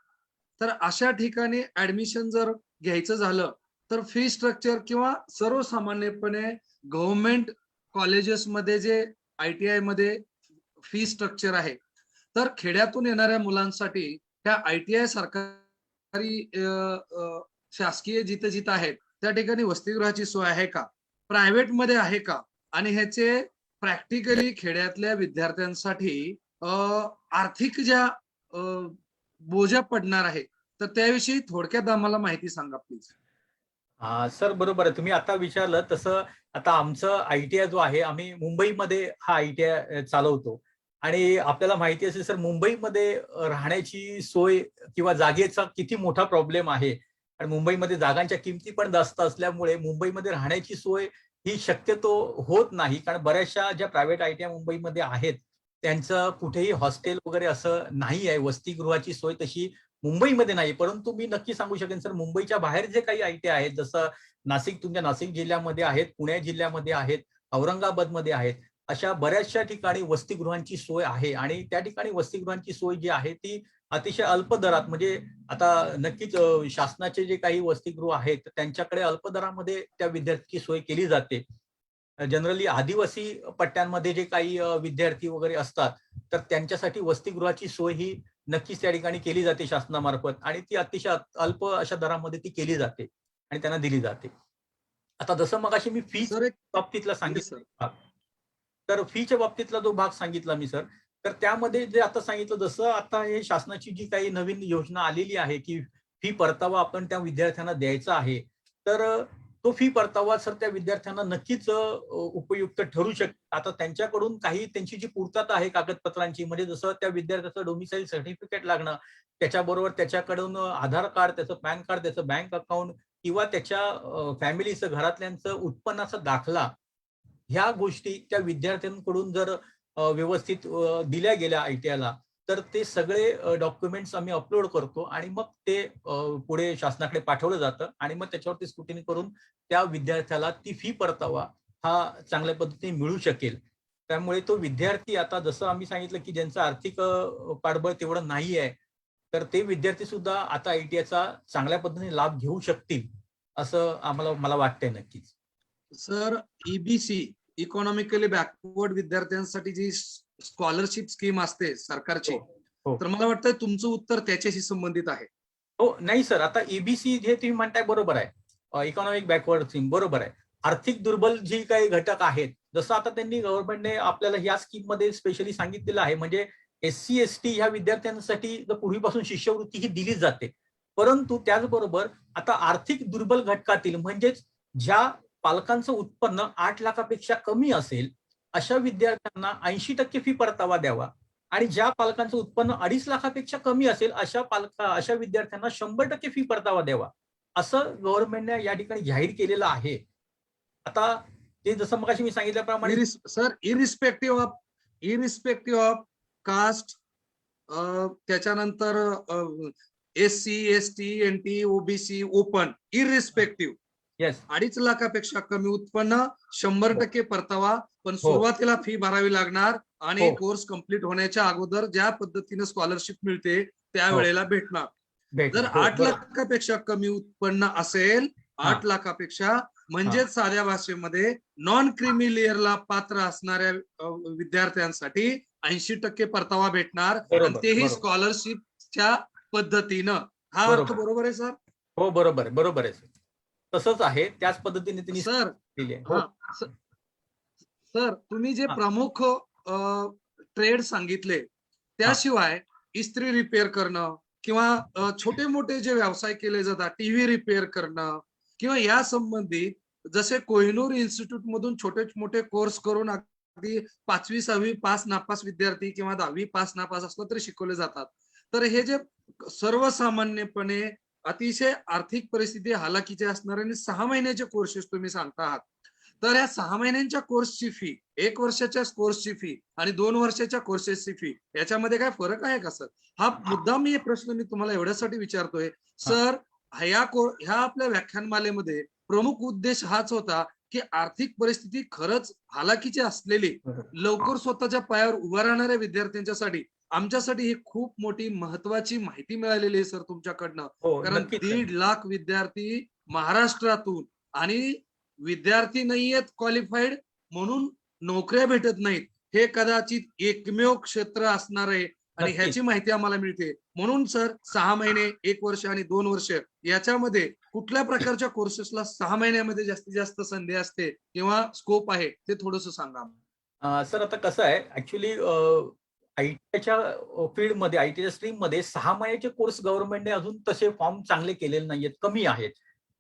तर अशा ठिकाणी ऍडमिशन जर घ्यायचं झालं तर फी स्ट्रक्चर किंवा सर्वसामान्यपणे गव्हर्नमेंट कॉलेजेसमध्ये जे ITI मध्ये फी स्ट्रक्चर आहे, तर खेड्यातून येणाऱ्या मुलांसाठी त्या ITI सरकारी शासकीय जिथे जिथे आहेत त्या ठिकाणी वसतिगृहाची सोय आहे का, प्रायव्हेट मध्ये आहे का, आणि ह्याचे प्रॅक्टिकली खेड्यातल्या विद्यार्थ्यांसाठी आर्थिक ज्या बोजा पडणार आहे, तर त्याविषयी थोडक्यात आम्हाला माहिती सांगा प्लीज. सर बरोबर आहे, तुम्ही आता विचारलं तसं. आता आमचं ITI जो आहे, आम्ही मुंबईमध्ये हा ITI चालवतो आणि आपल्याला माहिती असेल सर, मुंबईमध्ये राहण्याची सोय किंवा जागेचा किती मोठा प्रॉब्लेम आहे. आणि मुंबईमध्ये जागांच्या किमती पण जास्त असल्यामुळे मुंबईमध्ये राहण्याची सोय ही शक्यतो होत नाही, कारण बऱ्याचशा ज्या प्रायव्हेट ITI मुंबईमध्ये आहेत त्यांचं कुठेही हॉस्टेल वगैरे असं नाही आहे, वसतिगृहाची सोय तशी मुंबईमध्ये नाही. परंतु मी नक्की सांगू शकेन सर, मुंबईच्या बाहेर जे काही ITI आहेत, जसं नाशिक, तुमच्या नाशिक जिल्ह्यामध्ये आहेत, पुणे जिल्ह्यामध्ये आहेत, औरंगाबादमध्ये आहेत, अशा बऱ्याचशा ठिकाणी वसतिगृहांची सोय आहे. आणि त्या ठिकाणी वसतिगृहांची सोय जी आहे ती अतिशय अल्प दरात, म्हणजे आता नक्कीच शासनाचे जे काही वसतिगृह आहेत त्यांच्याकडे अल्प दरामध्ये त्या विद्यार्थ्यांची सोय केली जाते. जनरली आदिवासी पट्ट्यांमध्ये जे काही विद्यार्थी वगैरे असतात, तर त्यांच्यासाठी वसतिगृहाची सोय ही नक्कीच त्या ठिकाणी केली जाते शासनामार्फत, आणि ती अतिशय अल्प अशा दरामध्ये ती केली जाते आणि त्यांना दिली जाते. आता जसं मगाशी मी फी बाबतीतला सांगितलं, तर फीच्या बाबतीतला जो भाग सांगितला मी सर, तर त्यामध्ये जे आता सांगितलं, जसं आता हे शासनाची जी काही नवीन योजना आलेली आहे की फी परतावा आपण त्या विद्यार्थ्यांना द्यायचा आहे, तर तो फी परतावा सर त्या विद्यार्थ्यांना नक्कीच उपयुक्त ठरू शकतो. आता त्यांच्याकडून काही त्यांची जी पूर्तता आहे कागदपत्रांची, म्हणजे जसं त्या विद्यार्थ्याचं डोमिसाईल सर्टिफिकेट लागणं, त्याच्याबरोबर त्याच्याकडून आधार कार्ड, त्याचं पॅन कार्ड, त्याचं बँक अकाउंट किंवा त्याच्या फॅमिलीचं, घरातल्यांचं उत्पन्नाचा दाखला, ह्या गोष्टी त्या विद्यार्थ्यांकडून जर व्यवस्थित दिल्या गेल्या आयटीआयला, तर ते सगळे डॉक्युमेंट्स आम्ही अपलोड करतो आणि मग ते पुढे शासनाकडे पाठवलं जातं आणि मग त्याच्यावरती स्क्रुटिनी करून त्या विद्यार्थ्याला ती फी परतावा हा चांगल्या पद्धतीने मिळू शकेल. त्यामुळे तो विद्यार्थी, आता जसं आम्ही सांगितलं की ज्यांचं आर्थिक पाठबळ तेवढं नाही आहे, तर ते विद्यार्थी सुद्धा आता आयटीआयचा चांगल्या पद्धतीने लाभ घेऊ शकतील, असं मला वाटतंय नक्कीच. सर, ईबीसी इकॉनॉमिकली बॅकवर्ड विद्यार्थ्यांसाठी जी स्कॉलरशिप स्कीम असते सरकारची, हो. तर मला वाटतं तुमचं उत्तर त्याच्याशी संबंधित आहे. हो, नाही सर, आता ईबीसी जे तुम्ही म्हणताय बरोबर आहे, इकॉनॉमिक बॅकवर्ड स्कीम बरोबर आहे. आर्थिक दुर्बल जी काही घटक आहेत, जसं आता त्यांनी गव्हर्नमेंटने आपल्याला या स्कीम मध्ये स्पेशली सांगितलेलं आहे, म्हणजे SC ST ह्या विद्यार्थ्यांसाठी पूर्वीपासून शिष्यवृत्ती ही दिली जाते. परंतु त्याचबरोबर आता आर्थिक दुर्बल घटकातील, म्हणजेच ज्या पालकांचं उत्पन्न 8 लाखापेक्षा कमी असेल, अशा विद्यार्थ्यांना 80% फी परतावा द्यावा आणि ज्या पालकांचं उत्पन्न 2.5 लाखापेक्षा कमी असेल, अशा विद्यार्थ्यांना 100% फी परतावा द्यावा, असं गव्हर्नमेंटने या ठिकाणी जाहीर केलेलं आहे. आता ते जसं मगाशी मी सांगितल्याप्रमाणे सर, इरिस्पेक्टिव्ह ऑफ कास्ट, त्याच्यानंतर SC ST NT OBC open, irrespective, yes, 2.5 लाखापेक्षा कमी उत्पन्न 100% परतावा, पण हो. सुरुवातीला फी भरावी लागणार आणि हो. कोर्स कंप्लीट होण्याच्या अगोदर ज्या पद्धतीने स्कॉलरशिप मिळते त्यावेळेला भेटणार. जर हो, 8 बरोबर. लाखापेक्षा कमी उत्पन्न असेल, 8 लाखापेक्षा, म्हणजेच साध्या भाषेमध्ये नॉन क्रिमी लेअरला पात्र असणाऱ्या विद्यार्थ्यांसाठी 80% परतावा भेटणार आणि बरोबर, तेही बरोबर. स्कॉलरशिपच्या पद्धतीनं. हा अर्थ बरोबर. बरोबर आहे सर? हो, बरोबर आहे सर. तसंच आहे, त्याच पद्धतीने त्यांनी सर, दिली आहे. हो. हा सर, तुम्ही जे हा. प्रमुख ट्रेड सांगितले, त्याशिवाय इस्त्री रिपेअर करणं किंवा छोटे मोठे जे व्यवसाय केले जातात, टीव्ही रिपेअर करणं किंवा या संबंधित, जसे कोहिनूर इन्स्टिट्यूट मधून छोटे मोठे कोर्स करून अगदी 5वी 6वी पास नापास विद्यार्थी किंवा 10वी पास नापास असलं तरी शिकवले जातात. तर हे जे सर्वसामान्यपणे अतिशय आर्थिक परिस्थिती हालाकीची असणारे आणि 6 महिन्याचे कोर्सेस तुम्ही सांगता आहात, तर या 6 महिन्यांच्या कोर्सची फी, 1 वर्षाच्या कोर्सची फी आणि 2 वर्षाच्या कोर्सेसची फी, याच्यामध्ये काय फरक आहे का सर? हा मुद्दाम हे प्रश्न मी तुम्हाला एवढ्यासाठी विचारतोय सर. ह्या आपल्या व्याख्यानमालेमध्ये प्रमुख उद्देश हाच होता की आर्थिक परिस्थिती खरंच हालाकीची असलेली, लवकर स्वतःच्या पायावर उभा राहणाऱ्या विद्यार्थ्यांच्यासाठी, आमच्यासाठी ही खूप मोठी महत्वाची माहिती मिळालेली आहे सर तुमच्याकडनं. हो, कारण नक्कीच सर. 1.5 लाख विद्यार्थी महाराष्ट्रातून, आणि विद्यार्थी नाहीयेत क्वालिफाईड म्हणून नोकऱ्या भेटत नाहीत, हे कदाचित एकमेव क्षेत्र असणार आहे आणि नक्कीच. ह्याची माहिती आम्हाला मिळते. म्हणून सर, 6 महिने, 1 वर्ष आणि 2 वर्ष, याच्यामध्ये कुठल्या प्रकारच्या कोर्सेसला 6 महिन्यामध्ये जास्तीत जास्त संधी असते किंवा स्कोप आहे, ते थोडंसं सांगा. सर, आता कसं आहे, ऍक्च्युली आयटीच्या फील्डमध्ये, आयटीच्या स्ट्रीममध्ये 6 महिन्याचे कोर्स गव्हर्नमेंटने अजून तसे फॉर्म चांगले केलेले नाहीयेत, कमी आहेत.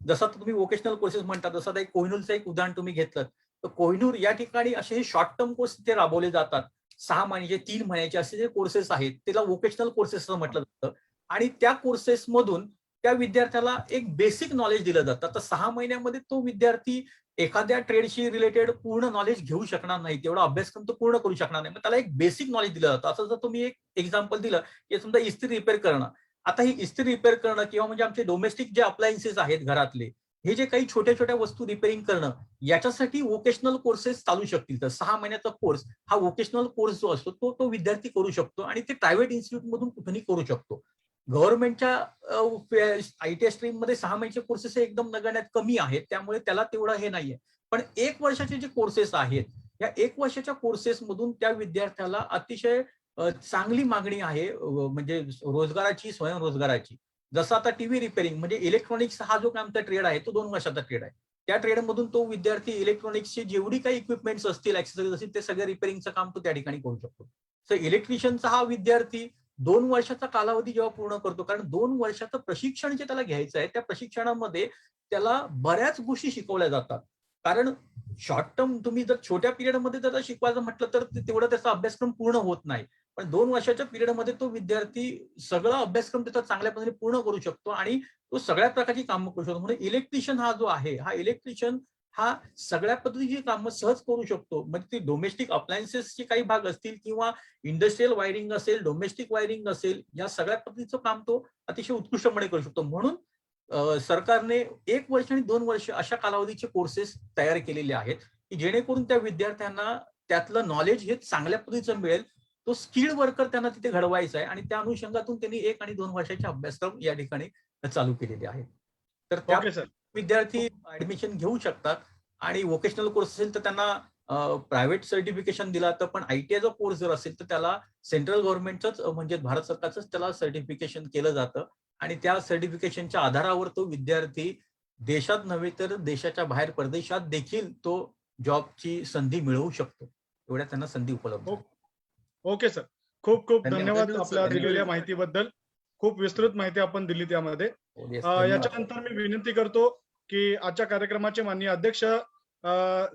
जसं तुम्ही वोकेशनल कोर्सेस म्हणता, जसं आता एक कोहिनूरचं एक उदाहरण तुम्ही घेतलं, तर कोहिनूर या ठिकाणी असे हे शॉर्ट टर्म कोर्स तिथे राबवले जातात. 6 महिन्याचे, 3 महिन्याचे असे जे कोर्सेस आहेत, त्याला वोकेशनल कोर्सेस असं म्हटलं जातं आणि त्या कोर्सेस मधून त्या विद्यार्थ्याला एक बेसिक नॉलेज दिलं जातं. तर 6 महिन्यामध्ये तो विद्यार्थी एखाद्या ट्रेडशी रिलेटेड पूर्ण नॉलेज घेऊ शकणार नाही, तेवढा अभ्यासक्रम तो पूर्ण करू शकणार नाही. मग त्याला एक बेसिक नॉलेज दिलं जातं. असं जर तुम्ही एक एक्झाम्पल दिलं की समजा इस्त्री रिपेअर करणं, आता ही इस्त्री रिपेअर करणं किंवा म्हणजे आमचे डोमेस्टिक जे अप्लायन्सेस आहेत घरातले, हे जे काही छोट्या छोट्या वस्तू रिपेअरिंग करणं, याच्यासाठी वोकेशनल कोर्सेस चालू शकतील. तर 6 महिन्याचा कोर्स, हा वोकेशनल कोर्स जो असतो तो विद्यार्थी करू शकतो आणि ते प्रायव्हेट इन्स्टिट्यूट मधून कुठेही करू शकतो. गव्हर्नमेंटच्या आयटी स्ट्रीम मध्ये 6 महिन्याचे कोर्सेस एकदम नगण्य कमी आहेत, त्यामुळे त्याला तेवढं हे नाहीये. पण 1 वर्षाचे जे कोर्सेस आहेत, या 1 वर्षाच्या कोर्सेस मधून त्या विद्यार्थ्याला अतिशय चांगली मागणी आहे, म्हणजे रोजगाराची, स्वयंरोजगाराची. जसं आता टीव्ही रिपेअरिंग, म्हणजे इलेक्ट्रॉनिक्स हा जो आमचा ट्रेड आहे, तो 2 वर्षाचा ट्रेड आहे. त्या ट्रेडमधून तो विद्यार्थी इलेक्ट्रॉनिक्सची जेवढी काही इक्विपमेंट्स असतील, ऍक्सेसरीज असतील, ते सगळं रिपेअरिंगचं काम तो त्या ठिकाणी करू शकतो. तर इलेक्ट्रिशियनचा हा विद्यार्थी 2 वर्षाचा कालावधी जेव्हा पूर्ण करतो, कारण 2 वर्षाचं प्रशिक्षण जे त्याला घ्यायचं आहे, त्या प्रशिक्षणामध्ये त्याला बऱ्याच गोष्टी शिकवल्या जातात. कारण शॉर्ट टर्म तुम्ही जर छोट्या पिरियडमध्ये जर शिकवायचं म्हटलं तर तेवढा त्याचा अभ्यासक्रम पूर्ण होत नाही. पण 2 वर्षाच्या पिरियडमध्ये तो विद्यार्थी सगळा अभ्यासक्रम त्याचा चांगल्या पद्धतीने पूर्ण करू शकतो आणि तो सगळ्या प्रकारची कामं करू शकतो. म्हणून इलेक्ट्रिशियन हा जो आहे, हा इलेक्ट्रिशियन हा सगळ्या पद्धतीची कामं सहज करू शकतो. म्हणजे ती डोमेस्टिक अप्लायन्सेसचे काही भाग असतील किंवा इंडस्ट्रियल वायरिंग असेल, डोमेस्टिक वायरिंग असेल, या सगळ्या पद्धतीचं काम तो अतिशय उत्कृष्टपणे करू शकतो. म्हणून सरकारने 1 वर्ष आणि 2 वर्ष अशा कालावधीचे कोर्सेस तयार केलेले आहेत, की जेणेकरून त्या विद्यार्थ्यांना त्यातलं नॉलेज हे चांगल्या पद्धतीचं मिळेल. तो स्किल्ड वर्कर त्यांना तिथे घडवायचा आहे आणि त्या अनुषंगातून त्यांनी 1 आणि 2 वर्षाचे अभ्यासक्रम या ठिकाणी चालू केलेले आहेत. तर त्या ओके सर. विद्यार्थी ऍडमिशन घेऊ शकतात आणि वोकेशनल कोर्स असेल तर त्यांना प्रायव्हेट सर्टिफिकेशन दिला तर, पण आयटीआयचा कोर्स जर असेल तर त्याला सेंट्रल गव्हर्नमेंटच म्हणजे भारत सरकारचंच त्याला सर्टिफिकेशन केलं जातं आणि त्या सर्टिफिकेशनच्या आधारावर तो विद्यार्थी देशात नव्हे तर देशाच्या बाहेर परदेशात देखील तो जॉबची संधी मिळवू शकतो. एवढ्या त्यांना संधी उपलब्ध आहेत. ओके सर, खूप खूप धन्यवाद. धन्यवाद धन्यवाद सर. आपल्या धन्यवाद. दिलेल्या माहितीबद्दल. खूप विस्तृत माहिती आपण दिली त्यामध्ये. Yes, धन्यवाद. याच्यानंतर मी विनंती करतो की आजच्या कार्यक्रमाचे माननीय अध्यक्ष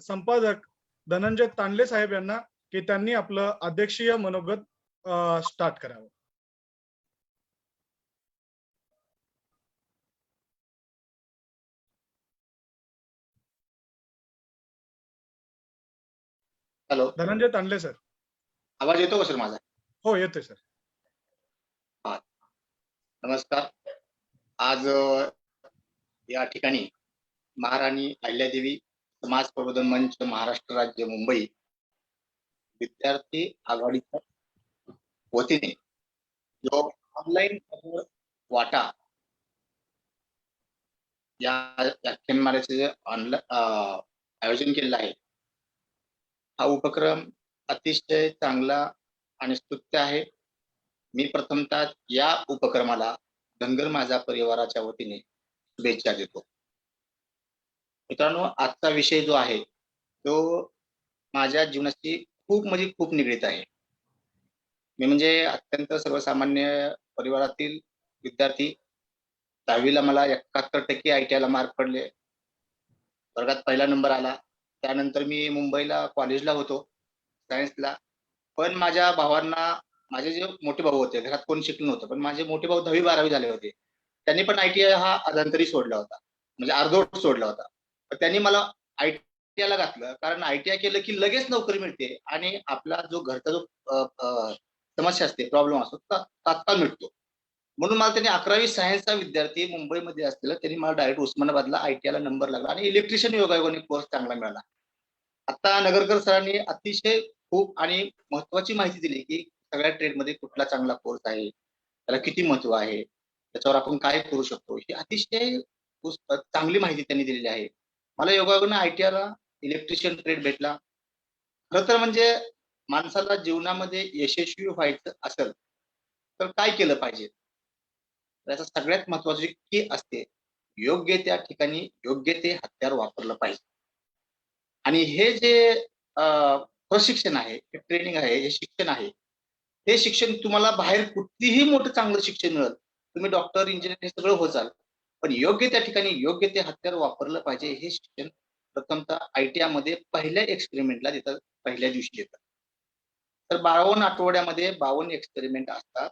संपादक धनंजय तांडले साहेब यांना की त्यांनी आपलं अध्यक्षीय मनोगत स्टार्ट करावं. Hello, Dhananjay Tandle sir. आवाज येतो का सर माझा? हो, येतोय सर. नमस्कार. आज या ठिकाणी महाराणी अहिल्यादेवी समाज प्रबोधन मंच महाराष्ट्र राज्य मुंबई विद्यार्थी आघाडीच्या वतीने जो ऑनलाईन वाटा या व्याख्यानमालेचे जे आयोजन केलेलं आहे, हा उपक्रम अतिशय चांगला आणि स्तुत्य आहे. मी प्रथमतः या उपक्रमाला धनगर माझा परिवाराच्या वतीने शुभेच्छा देतो. मित्रांनो, आजचा विषय जो आहे तो माझ्या जीवनाशी खूप म्हणजे खूप निगडीत आहे. मी म्हणजे अत्यंत सर्वसामान्य परिवारातील विद्यार्थी. 10वीला मला 71% ITIला मार्क पडले. वर्गात पहिला नंबर आला. त्यानंतर मी मुंबईला कॉलेजला होतो सायन्सला. पण माझ्या भावांना, माझे जे मोठे भाऊ होते, घरात कोण शिकलं नव्हतं, पण माझे मोठे भाऊ 10वी-12वी झाले होते. त्यांनी पण ITI हा अधांतरी सोडला होता, म्हणजे अर्धवट सोडला होता. तर त्यांनी मला ITIला घातलं, कारण ITI केलं की लगेच नोकरी मिळते आणि आपला जो घरचा जो समस्या असते, प्रॉब्लेम असतो, तात्काळ मिळतो. म्हणून मला त्यांनी 11वी सायन्सचा विद्यार्थी मुंबईमध्ये असलेला त्यांनी मला डायरेक्ट उस्मानाबादला ITIला नंबर लागला आणि इलेक्ट्रिशियन योगायोगाने कोर्स चांगला मिळाला. आता नगरकर सरांनी अतिशय खूप आणि महत्वाची माहिती दिली की सगळ्या ट्रेडमध्ये कुठला चांगला कोर्स आहे, त्याला किती महत्व आहे, त्याच्यावर आपण काय करू शकतो, ही अतिशय चांगली माहिती त्यांनी दिलेली आहे. मला योगायोगाने ITIला इलेक्ट्रिशियन ट्रेड भेटला. खरं तर म्हणजे माणसाला जीवनामध्ये यशस्वी व्हायचं असेल तर काय केलं पाहिजे, त्याचा सगळ्यात महत्वाची की असते योग्य त्या ठिकाणी योग्य ते हत्यार वापरलं पाहिजे. आणि हे जे प्रशिक्षण आहे, हे ट्रेनिंग आहे, हे शिक्षण आहे, हे शिक्षण तुम्हाला बाहेर कुठलीही मोठं चांगलं शिक्षण मिळेल, तुम्ही डॉक्टर, इंजिनियर हे सगळं होचाल, पण योग्य त्या ठिकाणी योग्य ते हत्यार वापरलं पाहिजे. हे शिक्षण प्रथमतः ITI मध्ये पहिल्या एक्सपेरिमेंटला देतात, पहिल्या दिवशी देतात. तर 52 आठवड्यामध्ये 52 एक्सपेरिमेंट असतात.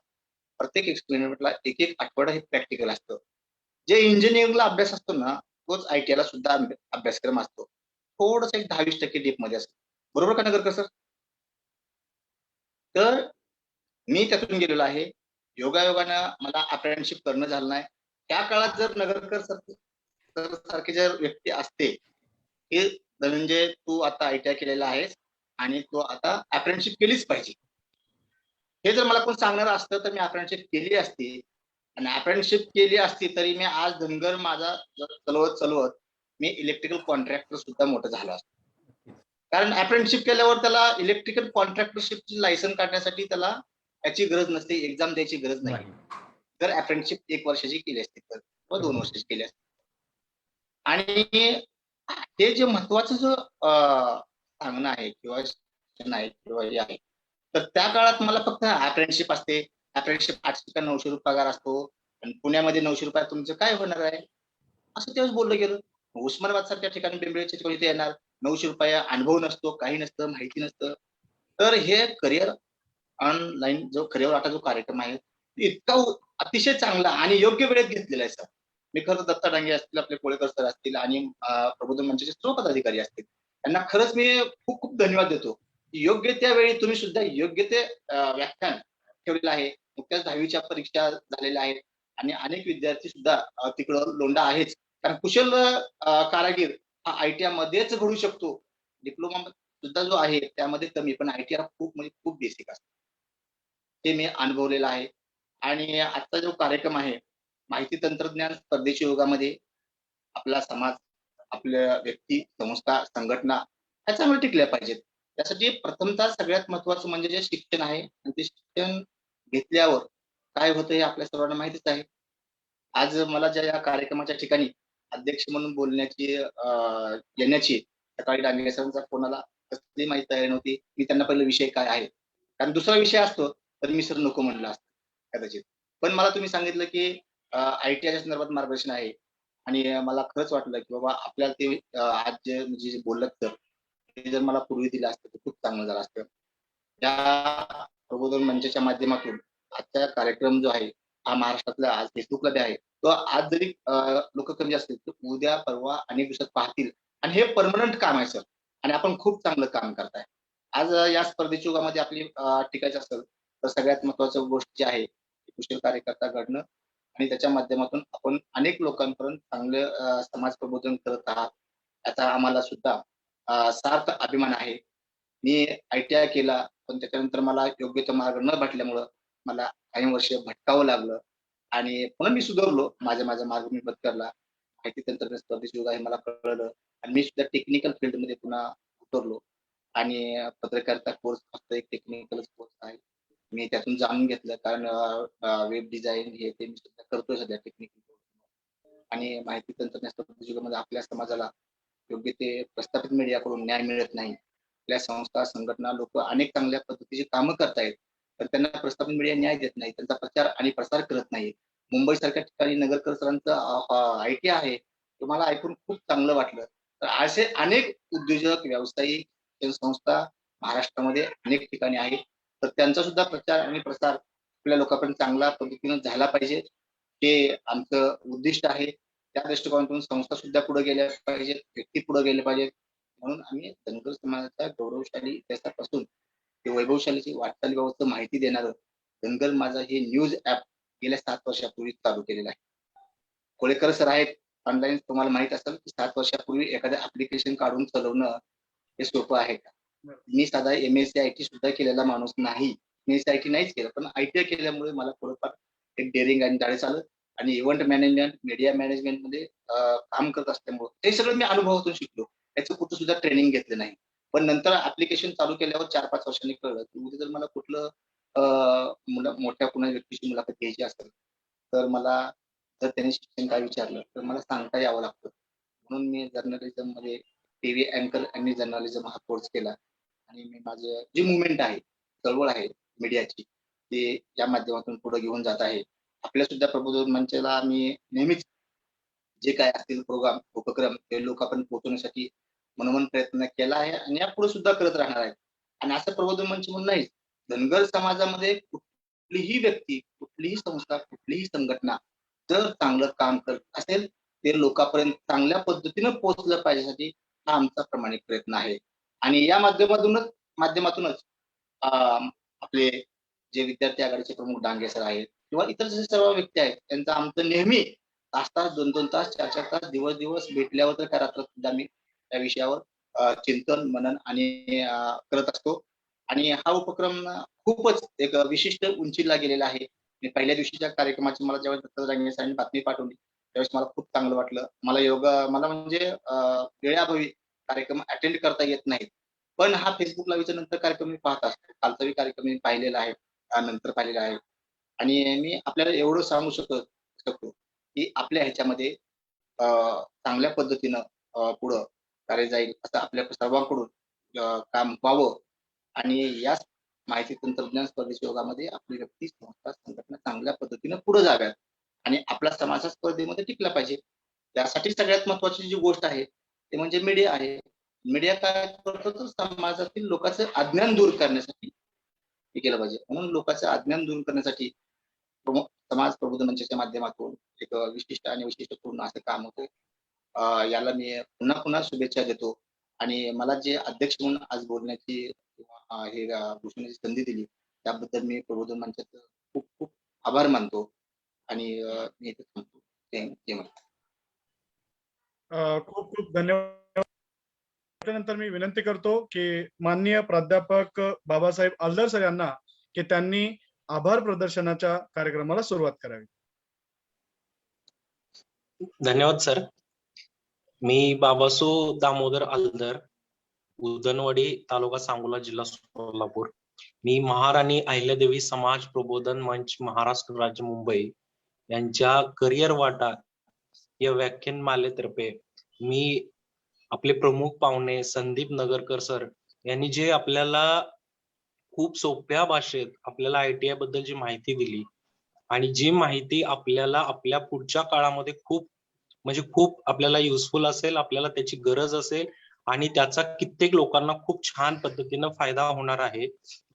प्रत्येक एक्सपेरिमेंटला एक एक आठवडा हे प्रॅक्टिकल असतं. जे इंजिनिअरिंगला अभ्यास असतो ना, तोच ITIला सुद्धा अभ्यासक्रम असतो. थोडंसं एक 10-20% डीप मध्ये असतो. बरोबर का नगरकर सर? तर मी त्यातून गेलेलो आहे. योगायोगानं मला अप्रेंटिसशिप करणं झालं नाही. त्या काळात जर नगरकर सर सारखे जर व्यक्ती असते की धनंजय तू आता ITI केलेला आहेस आणि तू आता अप्रेंटिसशिप केलीच पाहिजे, हे जर मला कोण सांगणार असतं तर मी अप्रेंटिसशिप केली असती. आणि अप्रेंटिसशिप केली असती तरी मी आज धनगर माझा चालवत चालवत मी इलेक्ट्रिकल कॉन्ट्रॅक्टर सुद्धा मोठं झालो असतो. कारण अप्रेंटिसशिप केल्यावर त्याला इलेक्ट्रिकल कॉन्ट्रॅक्टरशिपची लायसन काढण्यासाठी त्याला याची गरज नसते, एक्झाम द्यायची गरज नाही. जर अप्रेंटिसशिप 1 वर्षाची केली असती तर, किंवा 2 वर्षाची केली असती. आणि हे जे महत्वाचं जो सांगणं आहे किंवा शिक्षण आहे किंवा हे आहे, तर त्या काळात मला फक्त अप्रेंटिसशिप असते. अप्रेंटिसशिप 800 का 900 रुपये पगार असतो आणि पुण्यामध्ये 900 रुपयात तुमचं काय होणार आहे? असं त्यावेळेस बोललं गेलं. उस्मानाबाद सारख्या ठिकाणी बेंबळीच्या ठिकाणी इथे येणार 900 रुपये अनुभव नसतो, काही नसतं, माहिती नसतं. तर हे करिअर ऑनलाईन जो करिअर वाटा जो कार्यक्रम आहे, इतका अतिशय चांगला आणि योग्य वेळेत घेतलेला आहे सर. मी खरं दत्ता डांगे असतील, आपले कोळेकर सर असतील आणि प्रबोधन मंचाचे सर्व पदाधिकारी असतील. त्यांना खरंच मी खूप खूप धन्यवाद देतो. योग्य त्या वेळी तुम्ही सुद्धा योग्य ते व्याख्यान ठेवलेलं आहे. नुकत्याच 10वीच्या परीक्षा झालेल्या आहेत आणि अनेक विद्यार्थी सुद्धा तिकडं लोंढा आहेच. कारण कुशल कारागीर हा आयटीआय मध्येच घडू शकतो. डिप्लोमा सुद्धा जो आहे त्यामध्ये कमी, पण आयटीआय खूप म्हणजे खूप बेसिक असतं. ते मी अनुभवलेलं आहे. आणि आजचा जो कार्यक्रम आहे, माहिती तंत्रज्ञान स्पर्धेच्या युगामध्ये आपला समाज, आपल्या व्यक्ती, संस्था, संघटना ह्या चांगल्या टिकल्या पाहिजेत. त्यासाठी प्रथमतः सगळ्यात महत्त्वाचं म्हणजे जे शिक्षण आहे आणि ते शिक्षण घेतल्यावर काय होतं हे आपल्या सर्वांना माहितीच आहे. आज मला ज्या या कार्यक्रमाच्या ठिकाणी अध्यक्ष म्हणून बोलण्याची येण्याची सकाळी डांगे सरांचा फोन आला. कसली माहिती तयारी नव्हती. मी त्यांना पहिला विषय काय आहे? कारण दुसरा विषय असतो तर मी सर नको म्हणलं असतं कदाचित. पण मला तुम्ही सांगितलं की आयटीआयच्या संदर्भात मार्गदर्शन आहे आणि मला खरंच वाटलं की बाबा आपल्याला ते आज जे म्हणजे जे बोललात तर ते जर मला पूर्वी दिलं असतं तर खूप चांगलं झालं असतं. या प्रबोधन मंचाच्या माध्यमातून आजचा कार्यक्रम जो आहे हा महाराष्ट्रातला आज फेसबुकला बी आहे. तो आज जरी लोक कमी असतील तर उद्या परवा अनेक दिवसात पाहतील आणि हे परमनंट काम आहे सर आणि आपण खूप चांगलं काम करताय. आज या स्पर्धेच्या युगामध्ये आपली टिकायचं असेल तर सगळ्यात महत्वाचं गोष्ट जी आहे ती कुशल कार्यकर्ता घडणं आणि त्याच्या माध्यमातून आपण अनेक लोकांपर्यंत चांगले समाज प्रबोधन करत आहात. याचा आम्हाला सुद्धा सार्थ अभिमान आहे. मी आयटीआय केला, पण त्याच्यानंतर मला योग्य तो मार्ग न भेटल्यामुळं मला काही वर्ष भटकावं लागलं आणि पुन्हा मी सुधारलो. माझा माझा मार्ग मी पत्करला. माहिती तंत्रज्ञान स्पर्धेचे युग आहे मला कळलं आणि मी सुद्धा टेक्निकल फील्डमध्ये पुन्हा उतरलो आणि पत्रकारिता कोर्स फक्त एक टेक्निकलच कोर्स आहे. मी त्यातून जाणून घेतलं कारण वेब डिझाईन हे ते मी सुद्धा करतोय सध्या टेक्निकल कोर्स आणि माहिती तंत्रज्ञान स्पर्धेच्या युगामध्ये आपल्या समाजाला योग्य ते प्रस्थापित मीडियाकडून न्याय मिळत नाही. आपल्या संस्था, संघटना, लोक अनेक चांगल्या पद्धतीची कामं करतायत. तर त्यांना प्रस्थापित मीडिया न्याय देत नाही. त्यांचा प्रचार आणि प्रसार करत नाही. मुंबई सारख्या ठिकाणी नगरकर सरांचं आयटी आहे. तुम्हाला ऐकून खूप चांगलं वाटलं. तर असे अनेक उद्योजक, व्यावसायिक संस्था महाराष्ट्रामध्ये अनेक ठिकाणी आहेत. तर त्यांचा सुद्धा प्रचार आणि प्रसार आपल्या लोकांपर्यंत चांगल्या पद्धतीने झाला पाहिजे. हे आमचं उद्दिष्ट आहे. त्या दृष्टिकोनातून संस्था सुद्धा पुढे गेल्या पाहिजेत, व्यक्ती पुढे गेले पाहिजेत. म्हणून आम्ही धनगर समाजाच्या गौरवशाली इतिहासापासून ते वैभवशालीची वाटचालीबाबत माहिती देणारं धनगर माझा हे न्यूज ऍप गेल्या 7 वर्षापूर्वी चालू केलेलं आहे. कोळेकर सर आहेत ऑनलाईन. तुम्हाला माहित असेल की 7 वर्षापूर्वी एखादं ऍप्लिकेशन काढून चालवणं हे सोपं आहे का? मी साधा एमएससी आयटी सुद्धा केलेला माणूस नाही. एमएससी आयटी नाहीच केलं, पण आयटीआय केल्यामुळे मला थोडंफार एक डेअरिंग आणि धाडस आलं आणि इव्हेंट मॅनेजमेंट, मीडिया मॅनेजमेंट मध्ये काम करत असल्यामुळे ते सगळं मी अनुभवातून शिकलो. त्याचं कुठं सुद्धा ट्रेनिंग घेतलं नाही. पण नंतर ऍप्लिकेशन चालू केल्यावर 4-5 वर्षांनी कळलं की उद्या जर मला कुठलं मोठ्या कुणा व्यक्तीची मुलाखत घ्यायची असेल तर मला जर त्यांनी शिक्षण काय विचारलं तर मला सांगता यावं लागतं. म्हणून मी जर्नलिझम मध्ये टीव्ही अँकर आणि जर्नलिझम हा कोर्स केला आणि मी माझं जी मुवमेंट आहे, चळवळ आहे मीडियाची, ते या माध्यमातून पुढे घेऊन जात आहे. आपल्या सुद्धा प्रबोधन मंचाला आम्ही नेहमीच जे काय असतील प्रोग्राम, उपक्रम ते लोकांपर्यंत पोहोचवण्यासाठी मनोमन प्रयत्न केला आहे आणि यापुढे सुद्धा करत राहणार आहे. आणि असं प्रबोधन मंच म्हणून नाही, धनगर समाजामध्ये कुठलीही व्यक्ती, कुठलीही संस्था, कुठलीही संघटना जर चांगलं काम करत असेल ते लोकांपर्यंत चांगल्या पद्धतीनं पोहोचलं पाहिजे यासाठी हा आमचा प्रामाणिक प्रयत्न आहे. आणि या माध्यमातूनच आपले जे विद्यार्थी आघाडीचे प्रमुख डांगे सर आहेत किंवा इतर जे सर्व व्यक्ती आहेत त्यांचं आमचं नेहमी तास-तास, 2-2 तास, 4-4 तास, दिवस-दिवस भेटल्यावर तर काय रात्र सुद्धा आम्ही त्या विषयावर चिंतन, मनन आणि करत असतो. आणि हा उपक्रम खूपच एक विशिष्ट उंचीला गेलेला आहे. आणि पहिल्या दिवशीच्या कार्यक्रमाची मला जेव्हा दत्ता डांगे सरांनी बातमी पाठवली, त्यावेळेस मला खूप चांगलं वाटलं. मला म्हणजे वेळेअभावी कार्यक्रम अटेंड करता येत नाहीत. पण हा Facebook लाईव्हच्या नंतर कार्यक्रम मी पाहत असतो. कालचाही कार्यक्रम मी पाहिलेला आहे, नंतर पाहिलेला आहे. आणि मी आपल्याला एवढं सांगू शकतो, की आपल्या ह्याच्यामध्ये चांगल्या पद्धतीनं पुढं कार्य जाईल असं आपल्या सर्वांकडून काम व्हावं आणि याच माहिती तंत्रज्ञान स्पर्धेच्या योगामध्ये आपली व्यक्ती, संस्था, संघटना चांगल्या पद्धतीने पुढे जाव्यात आणि आपला समाज हा स्पर्धेमध्ये टिकला पाहिजे. त्यासाठी सगळ्यात महत्वाची जी गोष्ट आहे ते म्हणजे मीडिया आहे. मीडिया काय करतो तर समाजातील लोकांचं अज्ञान दूर करण्यासाठी हे केलं पाहिजे. म्हणून लोकांचं अज्ञान दूर करण्यासाठी समाज प्रबोधन मंचाच्या माध्यमातून एक विशिष्ट आणि वैशिष्ट्यपूर्ण असं काम होतं. याला मी पुन्हा पुन्हा शुभेच्छा देतो आणि मला जे अध्यक्ष म्हणून आज बोलण्याची हे घोषणेची संधी दिली त्याबद्दल मी प्रबोधन मंचाचं खूप खूप आभार मानतो आणि मी इथे थांबतो. जय महाराज. खूप खूप धन्यवाद. त्यानंतर मी विनंती करतो की माननीय प्राध्यापक बाबासाहेब आलदार सर यांना की त्यांनी आभार प्रदर्शनाच्या कार्यक्रमाला सुरुवात करावी. धन्यवाद सर. मी बाबासो दामोदर आलदर, उदनवाडी, तालुका सांगोला, जिल्हा सोलापूर. मी महाराणी अहिल्यादेवी समाज प्रबोधन मंच, महाराष्ट्र राज्य, मुंबई यांच्या करिअर वाटा या व्याख्यानमालेतर्फे मी आपले प्रमुख पाहुणे संदीप नगरकर सर यांनी जे आपल्याला खूप सोप्या भाषेत आपल्याला ITI बद्दल जी माहिती दिली आणि जी माहिती आपल्याला आपल्या पुढच्या काळामध्ये खूप आपल्याला युजफुल असेल, आपल्याला त्याची गरज असेल आणि त्याचा कित्येक लोकांना खूप छान पद्धतीनं फायदा होणार आहे,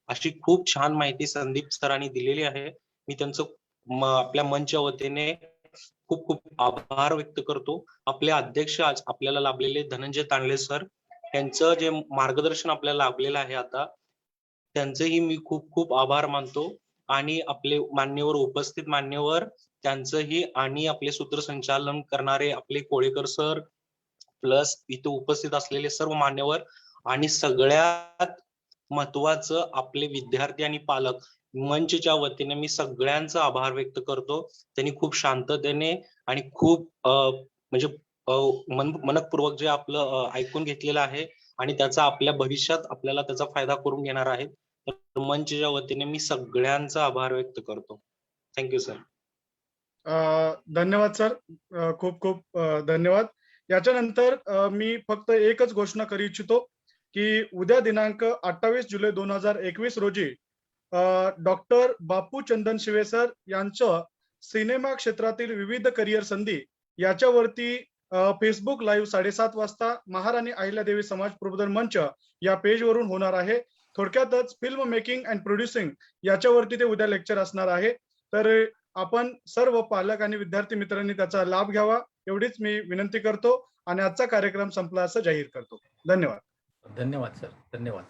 अशी खूप छान माहिती संदीप सरांनी दिलेली आहे. मी त्यांचं आपल्या मंचच्या वतीने खूप खूप आभार व्यक्त करतो. आपले अध्यक्ष आज आपल्याला लाभलेले धनंजय तांडले सर यांचं जे मार्गदर्शन आपल्याला लाभलेलं आहे आता, त्यांचेही मी खूप खूप आभार मानतो आणि आपले मान्यवर उपस्थित मान्यवर त्यांचंही आणि आपले सूत्रसंचालन करणारे आपले कोळेकर सर प्लस इथे उपस्थित असलेले सर्व मान्यवर आणि सगळ्यात महत्वाचं आपले विद्यार्थी आणि पालक मंचच्या वतीने मी सगळ्यांचा आभार व्यक्त करतो. त्यांनी खूप शांततेने आणि खूप म्हणजे मनपूर्वक जे आपलं ऐकून घेतलेलं आहे आणि त्याचा आपल्या भविष्यात आपल्याला त्याचा फायदा करून घेणार आहे. तर मंचच्या वतीने मी सगळ्यांचा आभार व्यक्त करतो. Thank you sir. धन्यवाद सर. खूप खूप धन्यवाद. याच्यानंतर मी फक्त एकच घोषणा करू इच्छितो की उद्या दिनांक 28 जुलै 2021 रोजी डॉक्टर बापू चंदन शिवे सर यांचं सिनेमा क्षेत्रातील विविध करिअर संधी याच्यावरती फेसबुक लाईव्ह 7:30 वाजता महाराणी अहिल्यादेवी समाज प्रबोधन मंच या पेजवरून होणार आहे. थोडक्यातच फिल्म मेकिंग अँड प्रोड्युसिंग याच्यावरती ते उद्या लेक्चर असणार आहे. तर आपण सर्व पालक आणि विद्यार्थी मित्रांनी त्याचा लाभ घ्यावा एवढीच मी विनंती करतो आणि आजचा कार्यक्रम संपला असं जाहीर करतो. धन्यवाद. धन्यवाद सर. धन्यवाद.